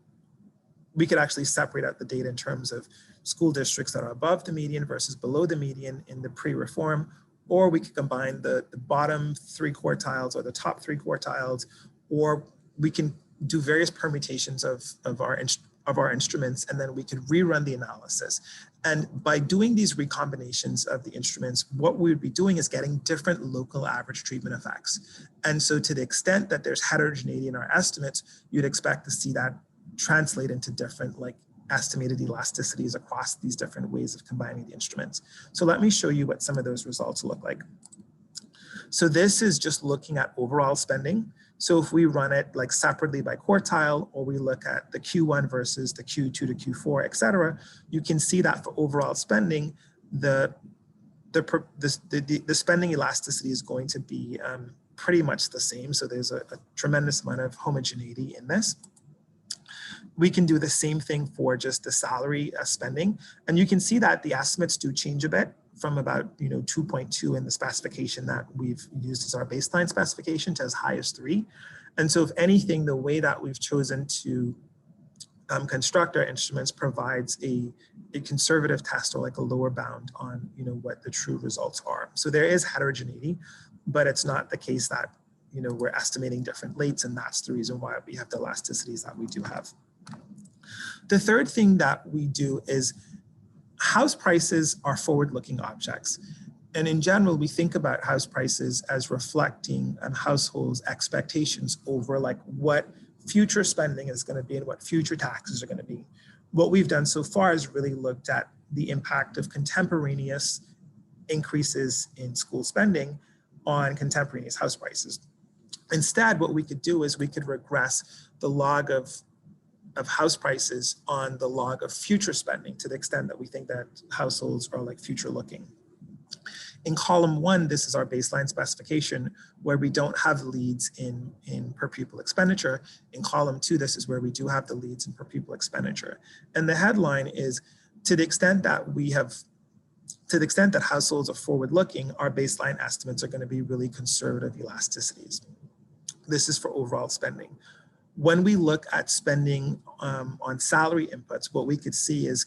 the data in terms of school districts that are above the median versus below the median in the pre-reform, or we could combine the bottom 3 quartiles or the top 3 quartiles, or we can do various permutations of our instruments, and then we could rerun the analysis. And by doing these recombinations of the instruments, what we would be doing is getting different local average treatment effects. And so to the extent that there's heterogeneity in our estimates, you'd expect to see that translate into different estimated elasticities across these different ways of combining the instruments. So let me show you what some of those results look like. So this is just looking at overall spending. So if we run it separately by quartile, or we look at the Q1 versus the Q2 to Q4, et cetera, you can see that for overall spending, the the spending elasticity is going to be pretty much the same. So there's a tremendous amount of homogeneity in this. We can do the same thing for just the salary spending. And you can see that the estimates do change a bit from about 2.2 in the specification that we've used as our baseline specification to as high as 3. And so if anything, the way that we've chosen to construct our instruments provides a conservative test, or like a lower bound on what the true results are. So there is heterogeneity, but it's not the case that we're estimating different weights, and that's the reason why we have the elasticities that we do have. The third thing that we do is house prices are forward-looking objects. And in general, we think about house prices as reflecting households' expectations over like what future spending is going to be and what future taxes are going to be. What we've done so far is really looked at the impact of contemporaneous increases in school spending on contemporaneous house prices. Instead, what we could do is we could regress the log of house prices on the log of future spending to the extent that we think that households are like future looking. In column 1, this is our baseline specification where we don't have leads in per pupil expenditure. In column 2, this is where we do have the leads in per pupil expenditure. And the headline is, to the extent that households are forward looking, our baseline estimates are going to be really conservative elasticities. This is for overall spending. When we look at spending on salary inputs, what we could see is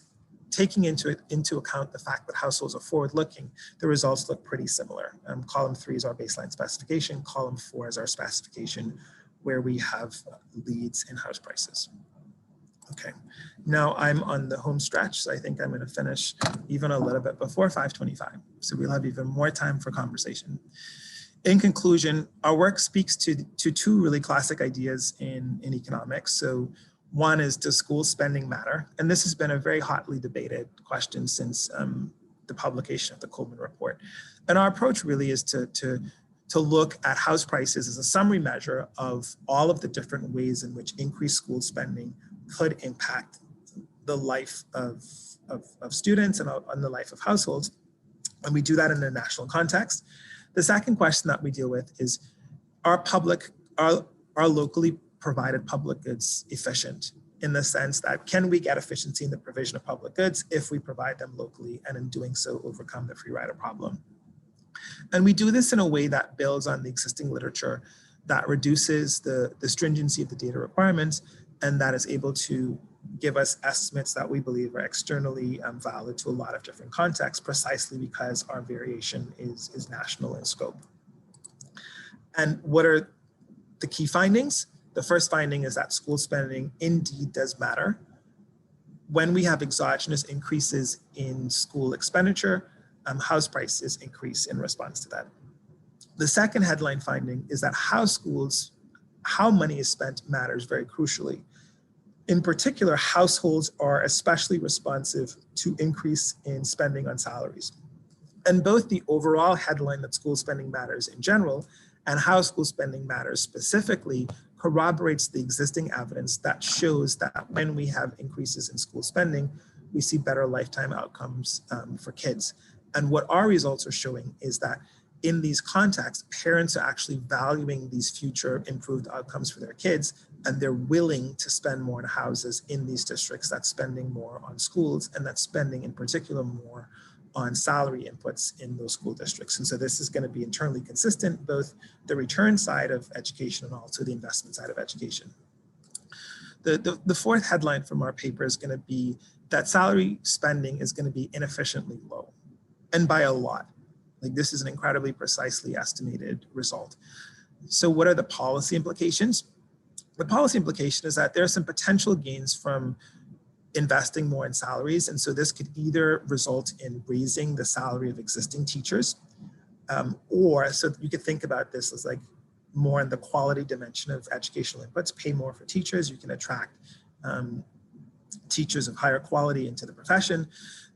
taking into account the fact that households are forward-looking, the results look pretty similar. Column 3 is our baseline specification. Column 4 is our specification where we have leads in house prices. Okay, now I'm on the home stretch, so I think I'm going to finish even a little bit before 5:25. So we'll have even more time for conversation. In conclusion, our work speaks to two really classic ideas in economics. So one is, does school spending matter? And this has been a very hotly debated question since the publication of the Coleman report. And our approach really is to look at house prices as a summary measure of all of the different ways in which increased school spending could impact the life of students and on the life of households. And we do that in a national context. The second question that we deal with is, are locally provided public goods efficient, in the sense that can we get efficiency in the provision of public goods if we provide them locally, and in doing so overcome the free rider problem? And we do this in a way that builds on the existing literature, that reduces the stringency of the data requirements, and that is able to give us estimates that we believe are externally valid to a lot of different contexts, precisely because our variation is national in scope. And what are the key findings? The first finding is that school spending indeed does matter. When we have exogenous increases in school expenditure, house prices increase in response to that. The second headline finding is that how money is spent matters very crucially. In particular, households are especially responsive to increase in spending on salaries. And both the overall headline that school spending matters in general and how school spending matters specifically corroborates the existing evidence that shows that when we have increases in school spending, we see better lifetime outcomes for kids. And what our results are showing is that in these contexts, parents are actually valuing these future improved outcomes for their kids, and they're willing to spend more on houses in these districts that's spending more on schools, and that's spending in particular more on salary inputs in those school districts. And so this is going to be internally consistent, both the return side of education and also the investment side of education. The fourth headline from our paper is going to be that salary spending is going to be inefficiently low, and by a lot. Like, this is an incredibly precisely estimated result. So what are the policy implications? The policy implication is that there are some potential gains from investing more in salaries. And so this could either result in raising the salary of existing teachers, or so you could think about this as like more in the quality dimension of educational inputs. Pay more for teachers, you can attract teachers of higher quality into the profession.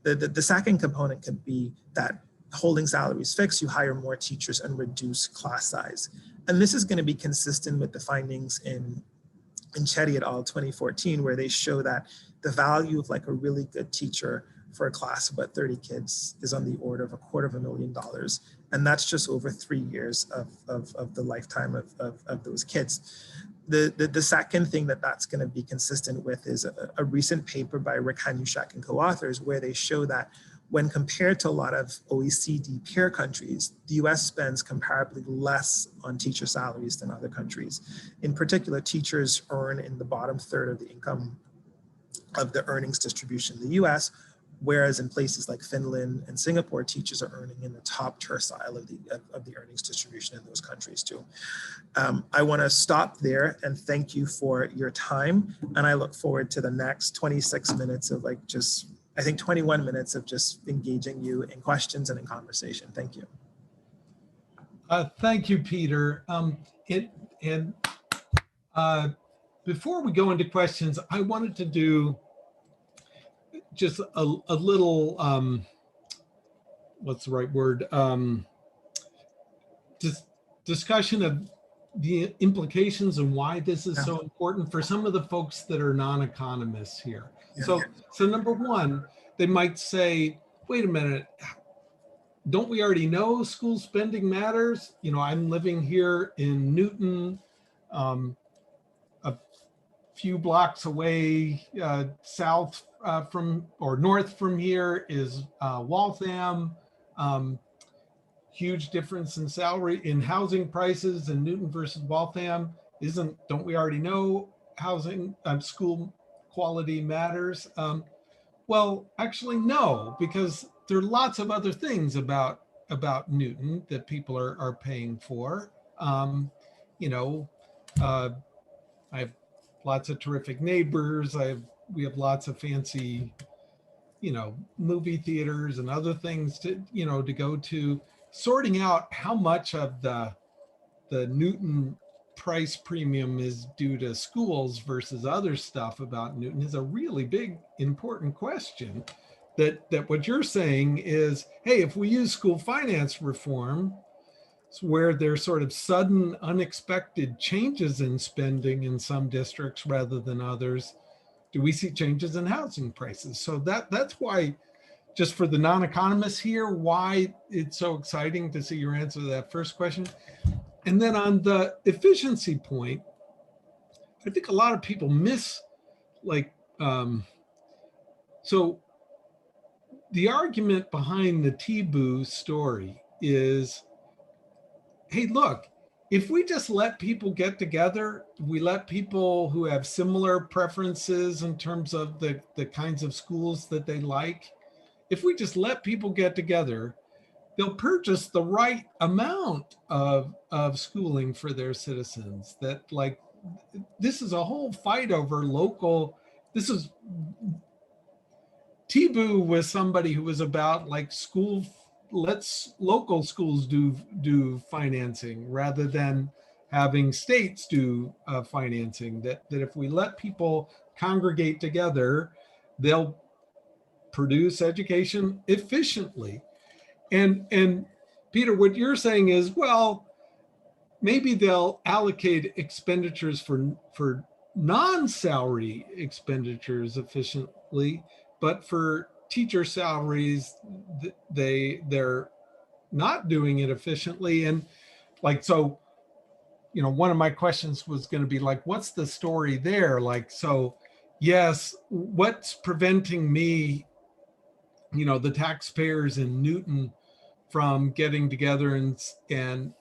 The second component could be that holding salaries fixed, you hire more teachers and reduce class size. And this is going to be consistent with the findings in Chetty et al. 2014, where they show that the value of like a really good teacher for a class of about 30 kids is on the order of $250,000. And that's just over 3 years of the lifetime of those kids. The second thing that's going to be consistent with is a recent paper by Rick Hanushek and co-authors, where they show that when compared to a lot of OECD peer countries, the US spends comparably less on teacher salaries than other countries. In particular, teachers earn in the bottom third of the income of the earnings distribution in the US, whereas in places like Finland and Singapore, teachers are earning in the top tercile of the earnings distribution in those countries too. I want to stop there and thank you for your time. And I look forward to the next 26 minutes of I think 21 minutes of just engaging you in questions and in conversation. Thank you. Thank you, Peter. Before we go into questions, I wanted to do just a little, what's the right word? Discussion of the implications and why this is so important for some of the folks that are non-economists here. So number one, they might say, wait a minute, don't we already know school spending matters? You know, I'm living here in Newton, a few blocks away south from or north from here is Waltham. Huge difference in salary in housing prices in Newton versus Waltham. Don't we already know housing school quality matters? Well, actually, no, because there are lots of other things about Newton that people are paying for. You know, I have lots of terrific neighbors. We have lots of fancy, you know, movie theaters and other things to go to. Sorting out how much of the Newton price premium is due to schools versus other stuff about Newton is a really big, important question. That what you're saying is, hey, if we use school finance reform, where there's sort of sudden, unexpected changes in spending in some districts rather than others, do we see changes in housing prices? So that's why, just for the non-economists here, why it's so exciting to see your answer to that first question. And then on the efficiency point, I think a lot of people miss, so the argument behind the T-Boo story is, hey, look, if we just let people get together, we let people who have similar preferences in terms of the kinds of schools that they like, if we just let people get together, they'll purchase the right amount of schooling for their citizens. That this is a whole fight over local, T-Boo was somebody who was about let's local schools do financing rather than having states do financing, that if we let people congregate together, they'll produce education efficiently. And Peter, what you're saying is, well, maybe they'll allocate expenditures for non-salary expenditures efficiently, but for teacher salaries, they're not doing it efficiently. And so, one of my questions was going to be what's the story there? So yes, what's preventing me, the taxpayers in Newton, from getting together and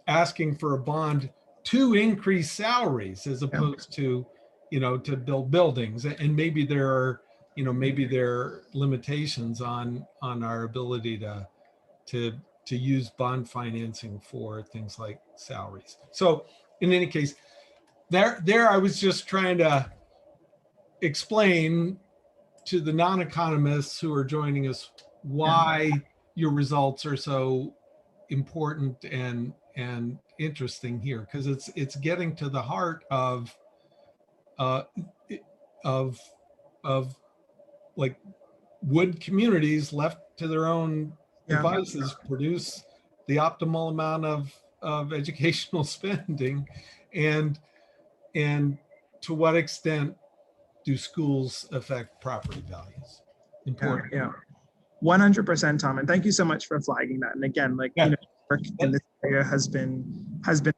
asking for a bond to increase salaries as opposed to, to build buildings? And maybe there are, maybe there are limitations on our ability to use bond financing for things like salaries. So in any case, there I was just trying to explain to the non-economists who are joining us why your results are so important and interesting here, because it's getting to the heart of would communities left to their own devices produce the optimal amount of educational spending, and to what extent do schools affect property values? important. Yeah. 100%, Tom, and thank you so much for flagging that. And again, like, Yeah. work in this area has been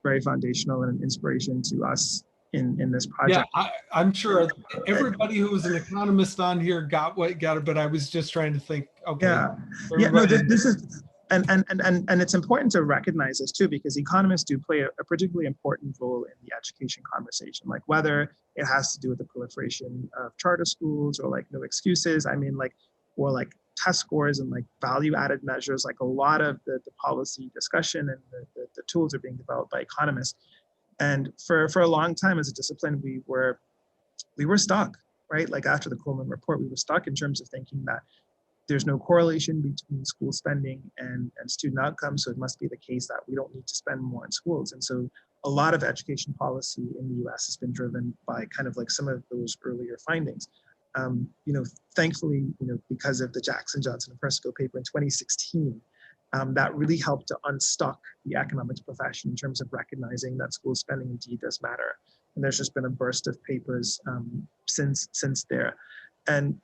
very foundational and an inspiration to us in this project. Yeah, I'm sure everybody who was an economist on here got it, but I was just trying to think, okay. Yeah. No, this is, and it's important to recognize this too, because economists do play a particularly important role in the education conversation, like whether it has to do with the proliferation of charter schools or like no excuses. I mean, like, or like test scores and like value added measures, like a lot of the policy discussion and the tools are being developed by economists. And for a long time as a discipline, we were stuck, right? Like after the Coleman report, we were stuck in terms of thinking that there's no correlation between school spending and student outcomes. So it must be the case that we don't need to spend more in schools. And so a lot of education policy in the US has been driven by kind of like some of those earlier findings. Thankfully, because of the Jackson, Johnson, and Persico paper in 2016, that really helped to unstuck the economics profession in terms of recognizing that school spending indeed does matter. And there's just been a burst of papers since there. And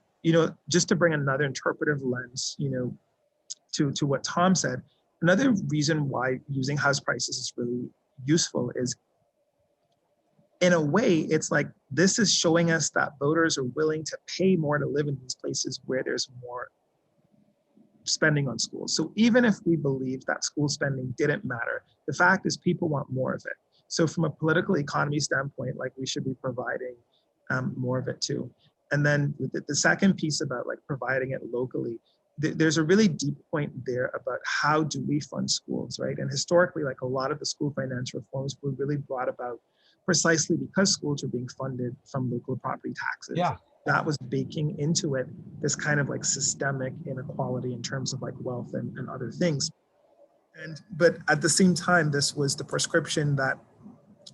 just to bring another interpretive lens, to what Tom said, another reason why using house prices is really useful is, in a way, it's like this is showing us that voters are willing to pay more to live in these places where there's more spending on schools. So even if we believe that school spending didn't matter, the fact is people want more of it. So from a political economy standpoint, like we should be providing more of it too. And then the second piece about like providing it locally, there's a really deep point there about how do we fund schools, right? And historically, like a lot of the school finance reforms were really brought about precisely because schools are being funded from local property taxes. Yeah. That was baking into it this kind of like systemic inequality in terms of like wealth and other things. But at the same time, this was the prescription that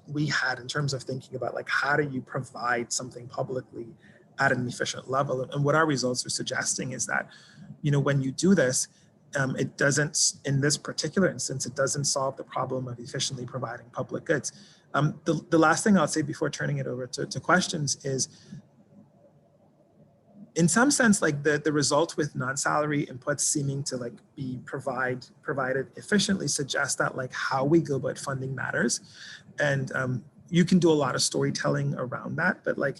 we had in terms of thinking about like, how do you provide something publicly at an efficient level? And what our results are suggesting is that, when you do this, it doesn't, in this particular instance, it doesn't solve the problem of efficiently providing public goods. The last thing I'll say before turning it over to questions is, in some sense, like the result with non-salary inputs seeming to like be provided efficiently suggests that like how we go about funding matters. And you can do a lot of storytelling around that, but like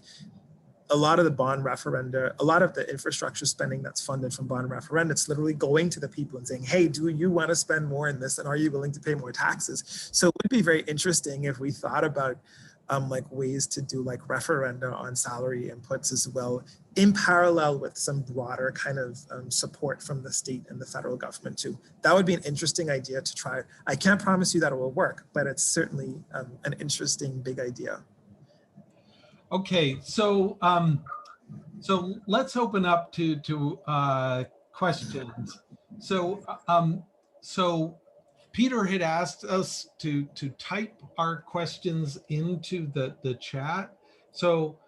a lot of the bond referenda, a lot of the infrastructure spending that's funded from bond referenda, it's literally going to the people and saying, hey, do you want to spend more in this? And are you willing to pay more taxes? So it would be very interesting if we thought about like ways to do like referenda on salary inputs as well, in parallel with some broader kind of support from the state and the federal government too. That would be an interesting idea to try. I can't promise you that it will work, but it's certainly an interesting big idea. Okay, so let's open up to questions. So Peter had asked us to type our questions into the chat. So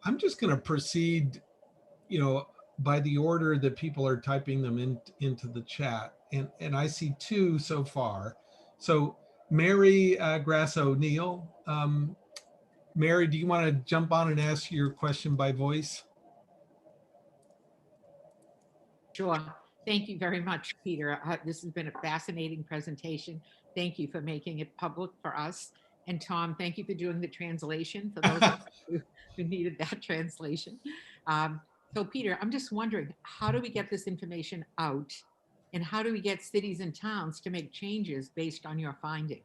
I'm just going to proceed, by the order that people are typing them into the chat. And I see two so far. So Mary Grass O'Neill. Mary, do you want to jump on and ask your question by voice? Sure. Thank you very much, Peter. This has been a fascinating presentation. Thank you for making it public for us. And Tom, thank you for doing the translation for those who needed that translation. So Peter, I'm just wondering, how do we get this information out? And how do we get cities and towns to make changes based on your finding?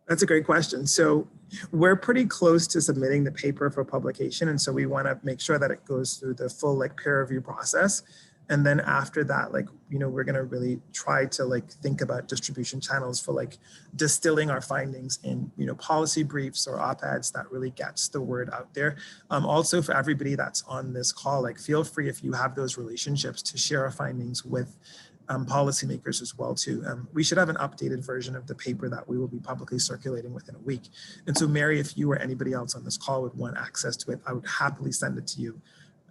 That's a great question. So we're pretty close to submitting the paper for publication. And so we want to make sure that it goes through the full like peer review process. And then after that, like, we're going to really try to like think about distribution channels for like distilling our findings in, policy briefs or op-eds that really gets the word out there. Also for everybody that's on this call, like feel free if you have those relationships to share our findings with policymakers as well too. We should have an updated version of the paper that we will be publicly circulating within a week. And so Mary, if you or anybody else on this call would want access to it, I would happily send it to you.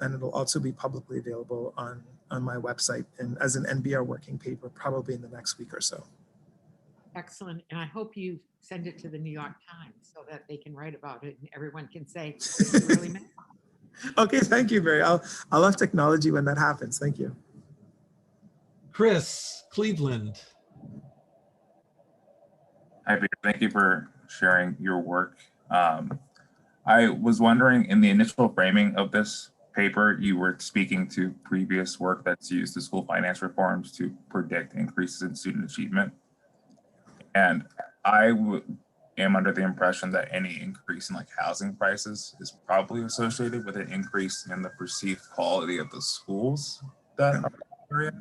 And it'll also be publicly available on my website and as an NBR working paper, probably in the next week or so. Excellent. And I hope you send it to the New York Times so that they can write about it and everyone can say, it really matters. Okay, thank you, Barry. I'll love technology when that happens. Thank you. Chris, Cleveland. Hi, Peter. Thank you for sharing your work. I was wondering, in the initial framing of this paper, you were speaking to previous work that's used the school finance reforms to predict increases in student achievement. And I am under the impression that any increase in like housing prices is probably associated with an increase in the perceived quality of the schools that are in the area.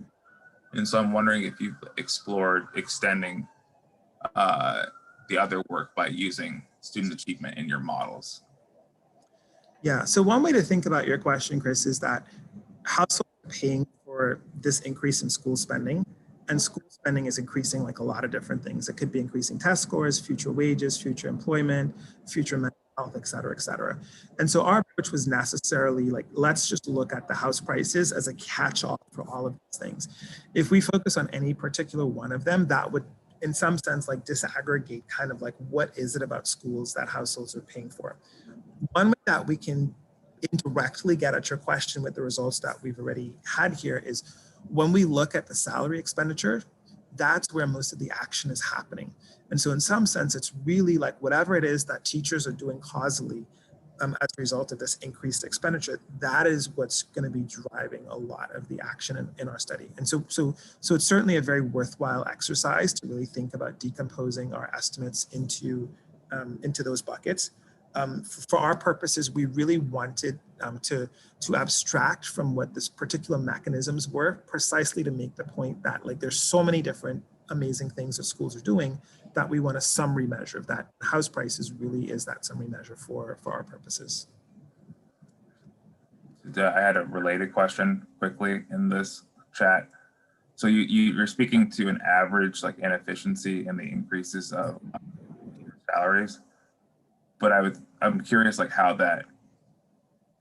And so I'm wondering if you've explored extending the other work by using student achievement in your models. Yeah, so one way to think about your question, Chris, is that households are paying for this increase in school spending, and school spending is increasing like a lot of different things. It could be increasing test scores, future wages, future employment, future mental health, et cetera, et cetera. And so our approach was necessarily like, let's just look at the house prices as a catch-all for all of these things. If we focus on any particular one of them, that would in some sense like disaggregate kind of like what is it about schools that households are paying for. One way that we can indirectly get at your question with the results that we've already had here is when we look at the salary expenditure, that's where most of the action is happening. And so in some sense, it's really like whatever it is that teachers are doing causally as a result of this increased expenditure, that is what's going to be driving a lot of the action in our study. And so it's certainly a very worthwhile exercise to really think about decomposing our estimates into those buckets. For our purposes, we really wanted to abstract from what this particular mechanisms were, precisely to make the point that like there's so many different amazing things that schools are doing that we want a summary measure of that. House prices really is that summary measure for our purposes. I had a related question quickly in this chat. So you're speaking to an average like inefficiency in the increases of salaries, but I'm curious like how that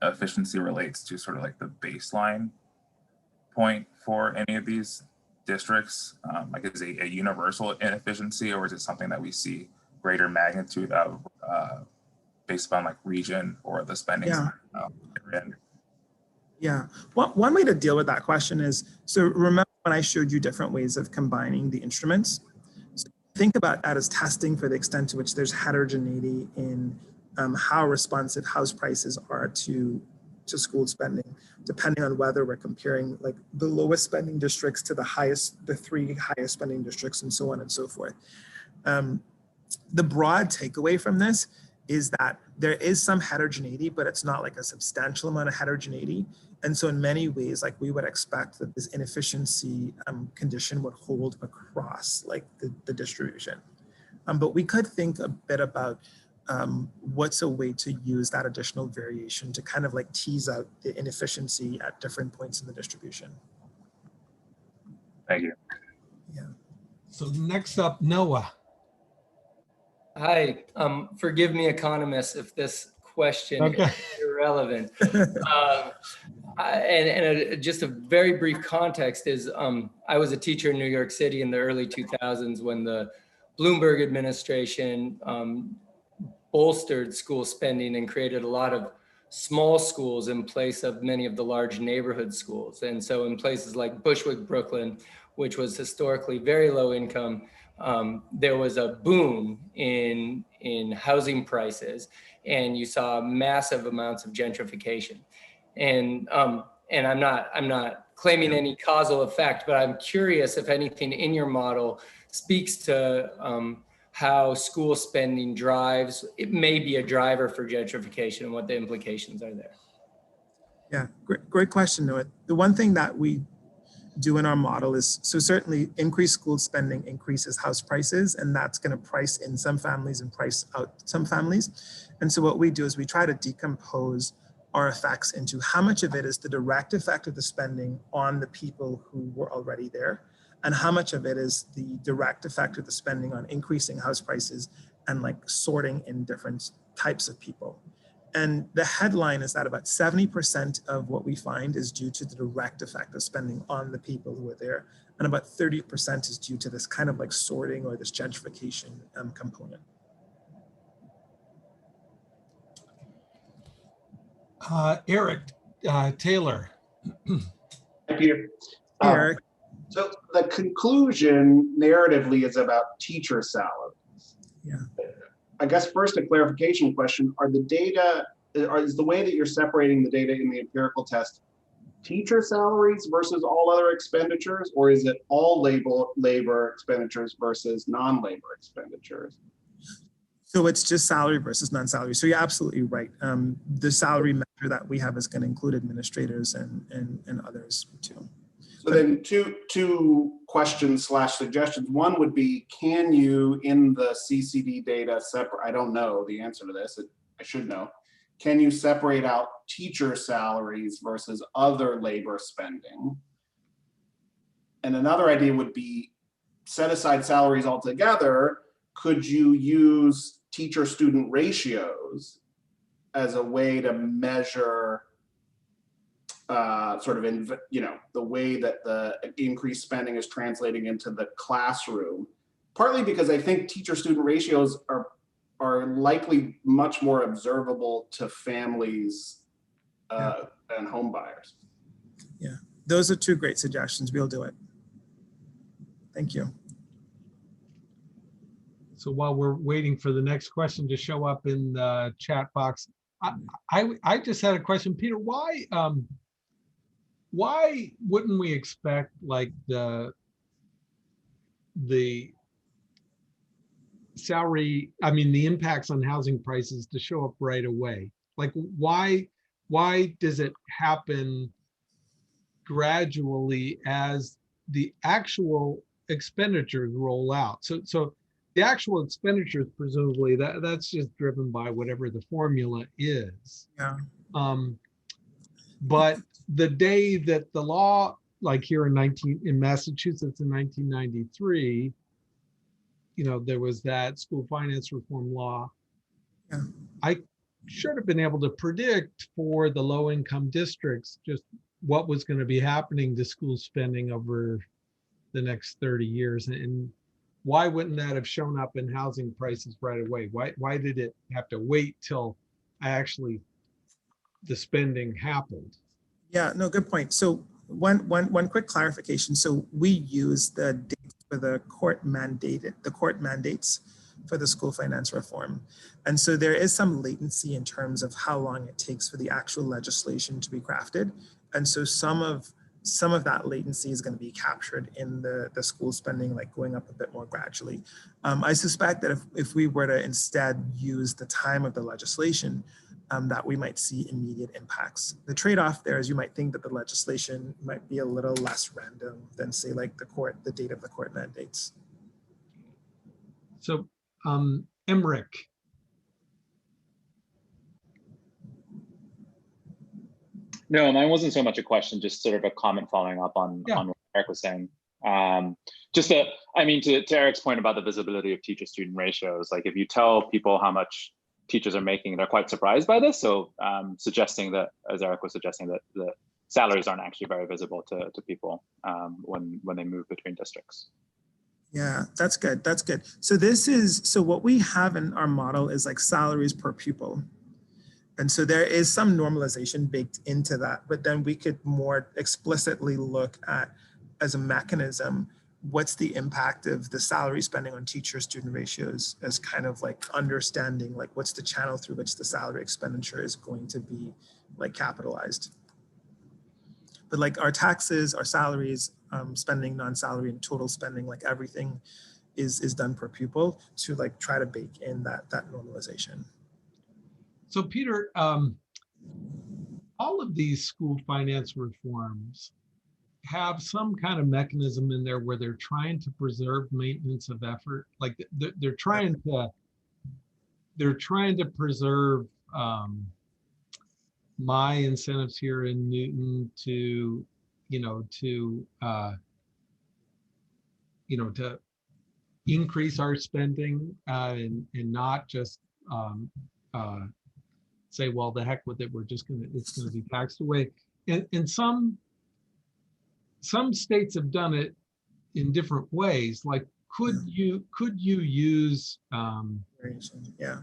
efficiency relates to sort of like the baseline point for any of these districts. Like is it a universal inefficiency, or is it something that we see greater magnitude of based upon like region or the spending? Yeah, one way to deal with that question is, so remember when I showed you different ways of combining the instruments? So think about that as testing for the extent to which there's heterogeneity in how responsive house prices are to school spending, depending on whether we're comparing like the lowest spending districts to the three highest spending districts and so on and so forth. The broad takeaway from this is that there is some heterogeneity, but it's not like a substantial amount of heterogeneity. And so in many ways, like we would expect that this inefficiency condition would hold across like the distribution. But we could think a bit about what's a way to use that additional variation to kind of like tease out the inefficiency at different points in the distribution. Thank you. Yeah. So next up, Noah. Hi, forgive me, economists, if this question is irrelevant. Just a very brief context is I was a teacher in New York City in the early 2000s when the Bloomberg administration bolstered school spending and created a lot of small schools in place of many of the large neighborhood schools. And so in places like Bushwick, Brooklyn, which was historically very low income, there was a boom in housing prices, and you saw massive amounts of gentrification. And I'm not claiming any causal effect, but I'm curious if anything in your model speaks to how school spending drives, it may be a driver for gentrification and what the implications are there. Yeah, great question, Noah. The one thing that we do in our model is, so certainly increased school spending increases house prices, and that's going to price in some families and price out some families. And so what we do is we try to decompose our effects into how much of it is the direct effect of the spending on the people who were already there, and how much of it is the direct effect of the spending on increasing house prices and like sorting in different types of people. And the headline is that about 70% of what we find is due to the direct effect of spending on the people who are there. And about 30% is due to this kind of like sorting or this gentrification component. Eric Taylor. Hi, Peter. Here, So the conclusion narratively is about teacher salaries. Yeah. I guess first a clarification question, are the data, is the way that you're separating the data in the empirical test teacher salaries versus all other expenditures, or is it all labor expenditures versus non-labor expenditures? so it's just salary versus non-salary. So you're absolutely right. The salary measure that we have is going to include administrators and others too. So then two questions / suggestions. One would be, can you in the CCD data separate, I don't know the answer to this, I should know. Can you separate out teacher salaries versus other labor spending? And another idea would be set aside salaries altogether. Could you use teacher-student ratios as a way to measure sort of the way that the increased spending is translating into the classroom? Partly because I think teacher-student ratios are likely much more observable to families and home buyers. Yeah, those are two great suggestions. We'll do it. Thank you. So while we're waiting for the next question to show up in the chat box, I just had a question, Peter. Why wouldn't we expect like the salary, I mean, the impacts on housing prices to show up right away? Like, why does it happen gradually as the actual expenditures roll out? So the actual expenditures, presumably, that's just driven by whatever the formula is. Yeah. But the day that the law, like here in Massachusetts in 1993, there was that school finance reform law. Yeah. I should have been able to predict for the low income districts just what was going to be happening to school spending over the next 30 years. And why wouldn't that have shown up in housing prices right away? Why did it have to wait till the spending happened? Yeah, no, good point. So one quick clarification. So we use the date for the court mandates for the school finance reform. And so there is some latency in terms of how long it takes for the actual legislation to be crafted. And so some of that latency is going to be captured in the school spending, like going up a bit more gradually. I suspect that if we were to instead use the time of the legislation, that we might see immediate impacts. The trade-off there is you might think that the legislation might be a little less random than, say, like the date of the court mandates. So, Emmerich. No, mine wasn't so much a question, just sort of a comment following up on what Eric was saying. To Eric's point about the visibility of teacher-student ratios, like if you tell people how much teachers are making, they're quite surprised by this. So suggesting that, as Eric was suggesting, that the salaries aren't actually very visible to people when they move between districts. Yeah, that's good. That's good. So so what we have in our model is like salaries per pupil. And so there is some normalization baked into that, but then we could more explicitly look at, as a mechanism, what's the impact of the salary spending on teacher-student ratios as kind of like understanding, like what's the channel through which the salary expenditure is going to be like capitalized. But like our taxes, our salaries, spending, non-salary, and total spending, like everything is done per pupil to like try to bake in that normalization. So Peter, all of these school finance reforms have some kind of mechanism in there where they're trying to preserve maintenance of effort. Like they're trying to preserve my incentives here in Newton to increase our spending and not just say, well, the heck with it, it's gonna be taxed away. And some states have done it in different ways. Like, could you use Yeah.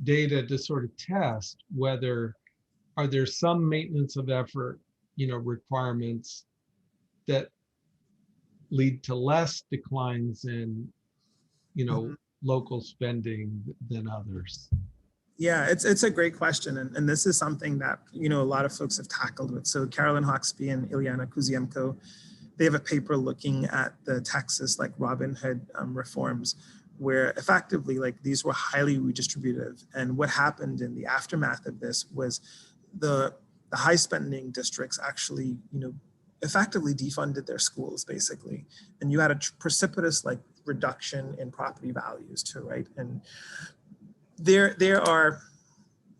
data to sort of test whether are there some maintenance of effort, requirements that lead to less declines in, Mhm. local spending than others. Yeah, it's a great question. And this is something that, a lot of folks have tackled with. So Carolyn Hawksby and Ilyana Kuziemko, they have a paper looking at the Texas like Robin Hood reforms, where effectively like these were highly redistributive. And what happened in the aftermath of this was the high spending districts actually, effectively defunded their schools basically. And you had a precipitous like reduction in property values too, right? And there are,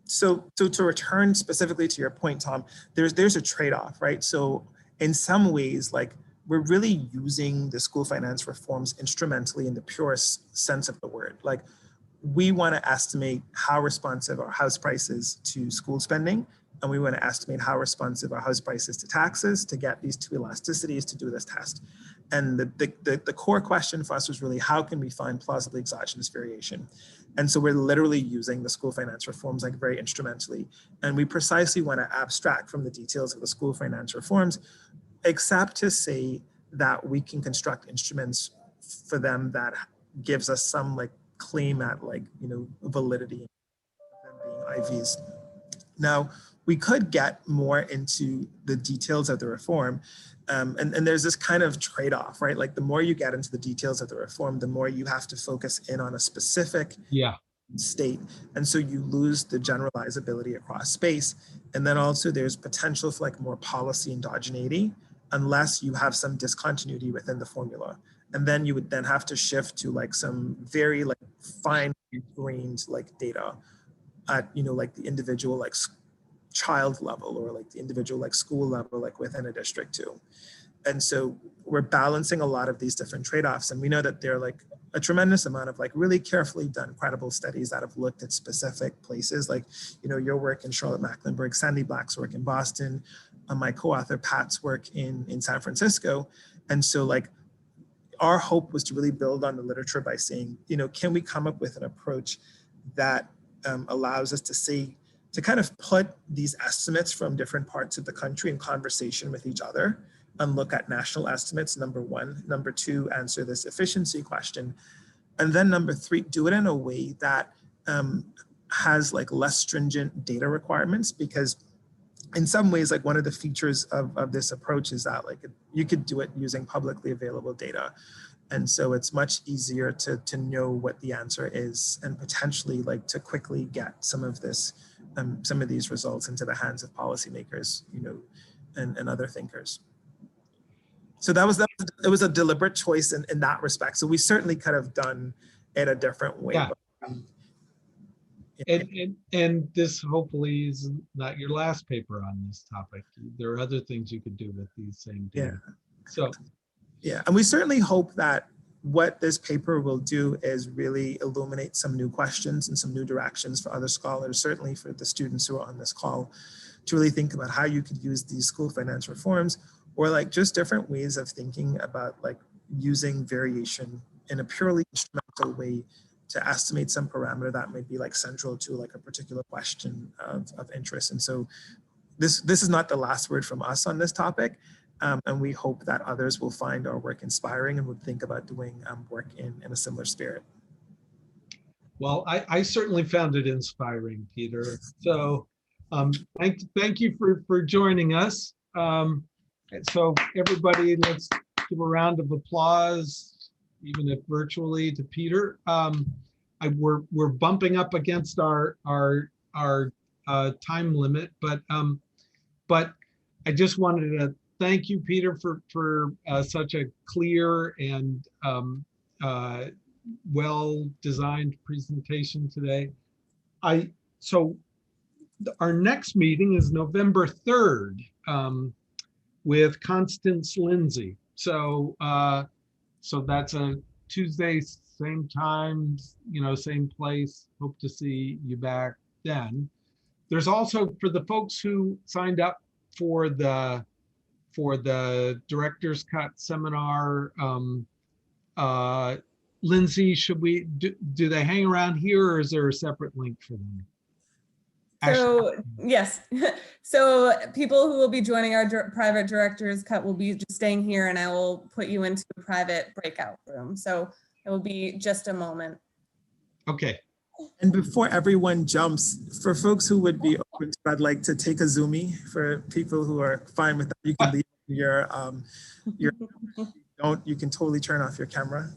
so to return specifically to your point, Tom, there's a trade-off, right? So in some ways, like we're really using the school finance reforms instrumentally in the purest sense of the word. Like we want to estimate how responsive our house prices to school spending, and we want to estimate how responsive our house prices to taxes to get these two elasticities to do this test. And the core question for us was really, how can we find plausibly exogenous variation? And so we're literally using the school finance reforms like very instrumentally. And we precisely want to abstract from the details of the school finance reforms, except to say that we can construct instruments for them that gives us some like claim at like, validity of them being IVs. Now, we could get more into the details of the reform. And there's this kind of trade-off, right? Like the more you get into the details of the reform, the more you have to focus in on a specific state. And so you lose the generalizability across space. And then also there's potential for like more policy endogeneity unless you have some discontinuity within the formula. And then you would then have to shift to like some very like fine-grained like data at, like the individual like child level or like the individual like school level, like within a district too. And so we're balancing a lot of these different trade-offs. And we know that there are like a tremendous amount of like really carefully done credible studies that have looked at specific places, like, your work in Charlotte-Mecklenburg, Sandy Black's work in Boston, my co-author Pat's work in San Francisco. And so like our hope was to really build on the literature by saying, can we come up with an approach that allows us to say, to kind of put these estimates from different parts of the country in conversation with each other and look at national estimates, number one. Number two, answer this efficiency question. And then number three, do it in a way that has like less stringent data requirements, because in some ways, like one of the features of this approach is that like you could do it using publicly available data. And so it's much easier to know what the answer is and potentially like to quickly get some of this, some of these results into the hands of policymakers, and other thinkers. So it was a deliberate choice in that respect. So we certainly could have done it a different way. Yeah. But, and this hopefully is not your last paper on this topic. There are other things you could do with these same data. Yeah. So yeah, and we certainly hope that what this paper will do is really illuminate some new questions and some new directions for other scholars, certainly for the students who are on this call, to really think about how you could use these school finance reforms, or like just different ways of thinking about like using variation in a purely instrumental way to estimate some parameter that might be like central to like a particular question of interest. And so this is not the last word from us on this topic. And we hope that others will find our work inspiring and would think about doing work in a similar spirit. Well, I certainly found it inspiring, Peter. So thank you for joining us. So everybody, let's give a round of applause, even if virtually, to Peter. We're bumping up against our time limit, but I just wanted to thank you, Peter, for such a clear and well-designed presentation today. So our next meeting is November 3rd with Constance Lindsay. So that's a Tuesday, same time, same place. Hope to see you back then. There's also, for the folks who signed up for the Director's Cut seminar, Lindsay, should we, do they hang around here or is there a separate link for them? So yes, so people who will be joining our private directors cut will be just staying here, and I will put you into a private breakout room. So it will be just a moment. Okay. And before everyone jumps, for folks who would be open to, I'd like to take a Zoomie. For people who are fine with that, you can leave your you can totally turn off your camera.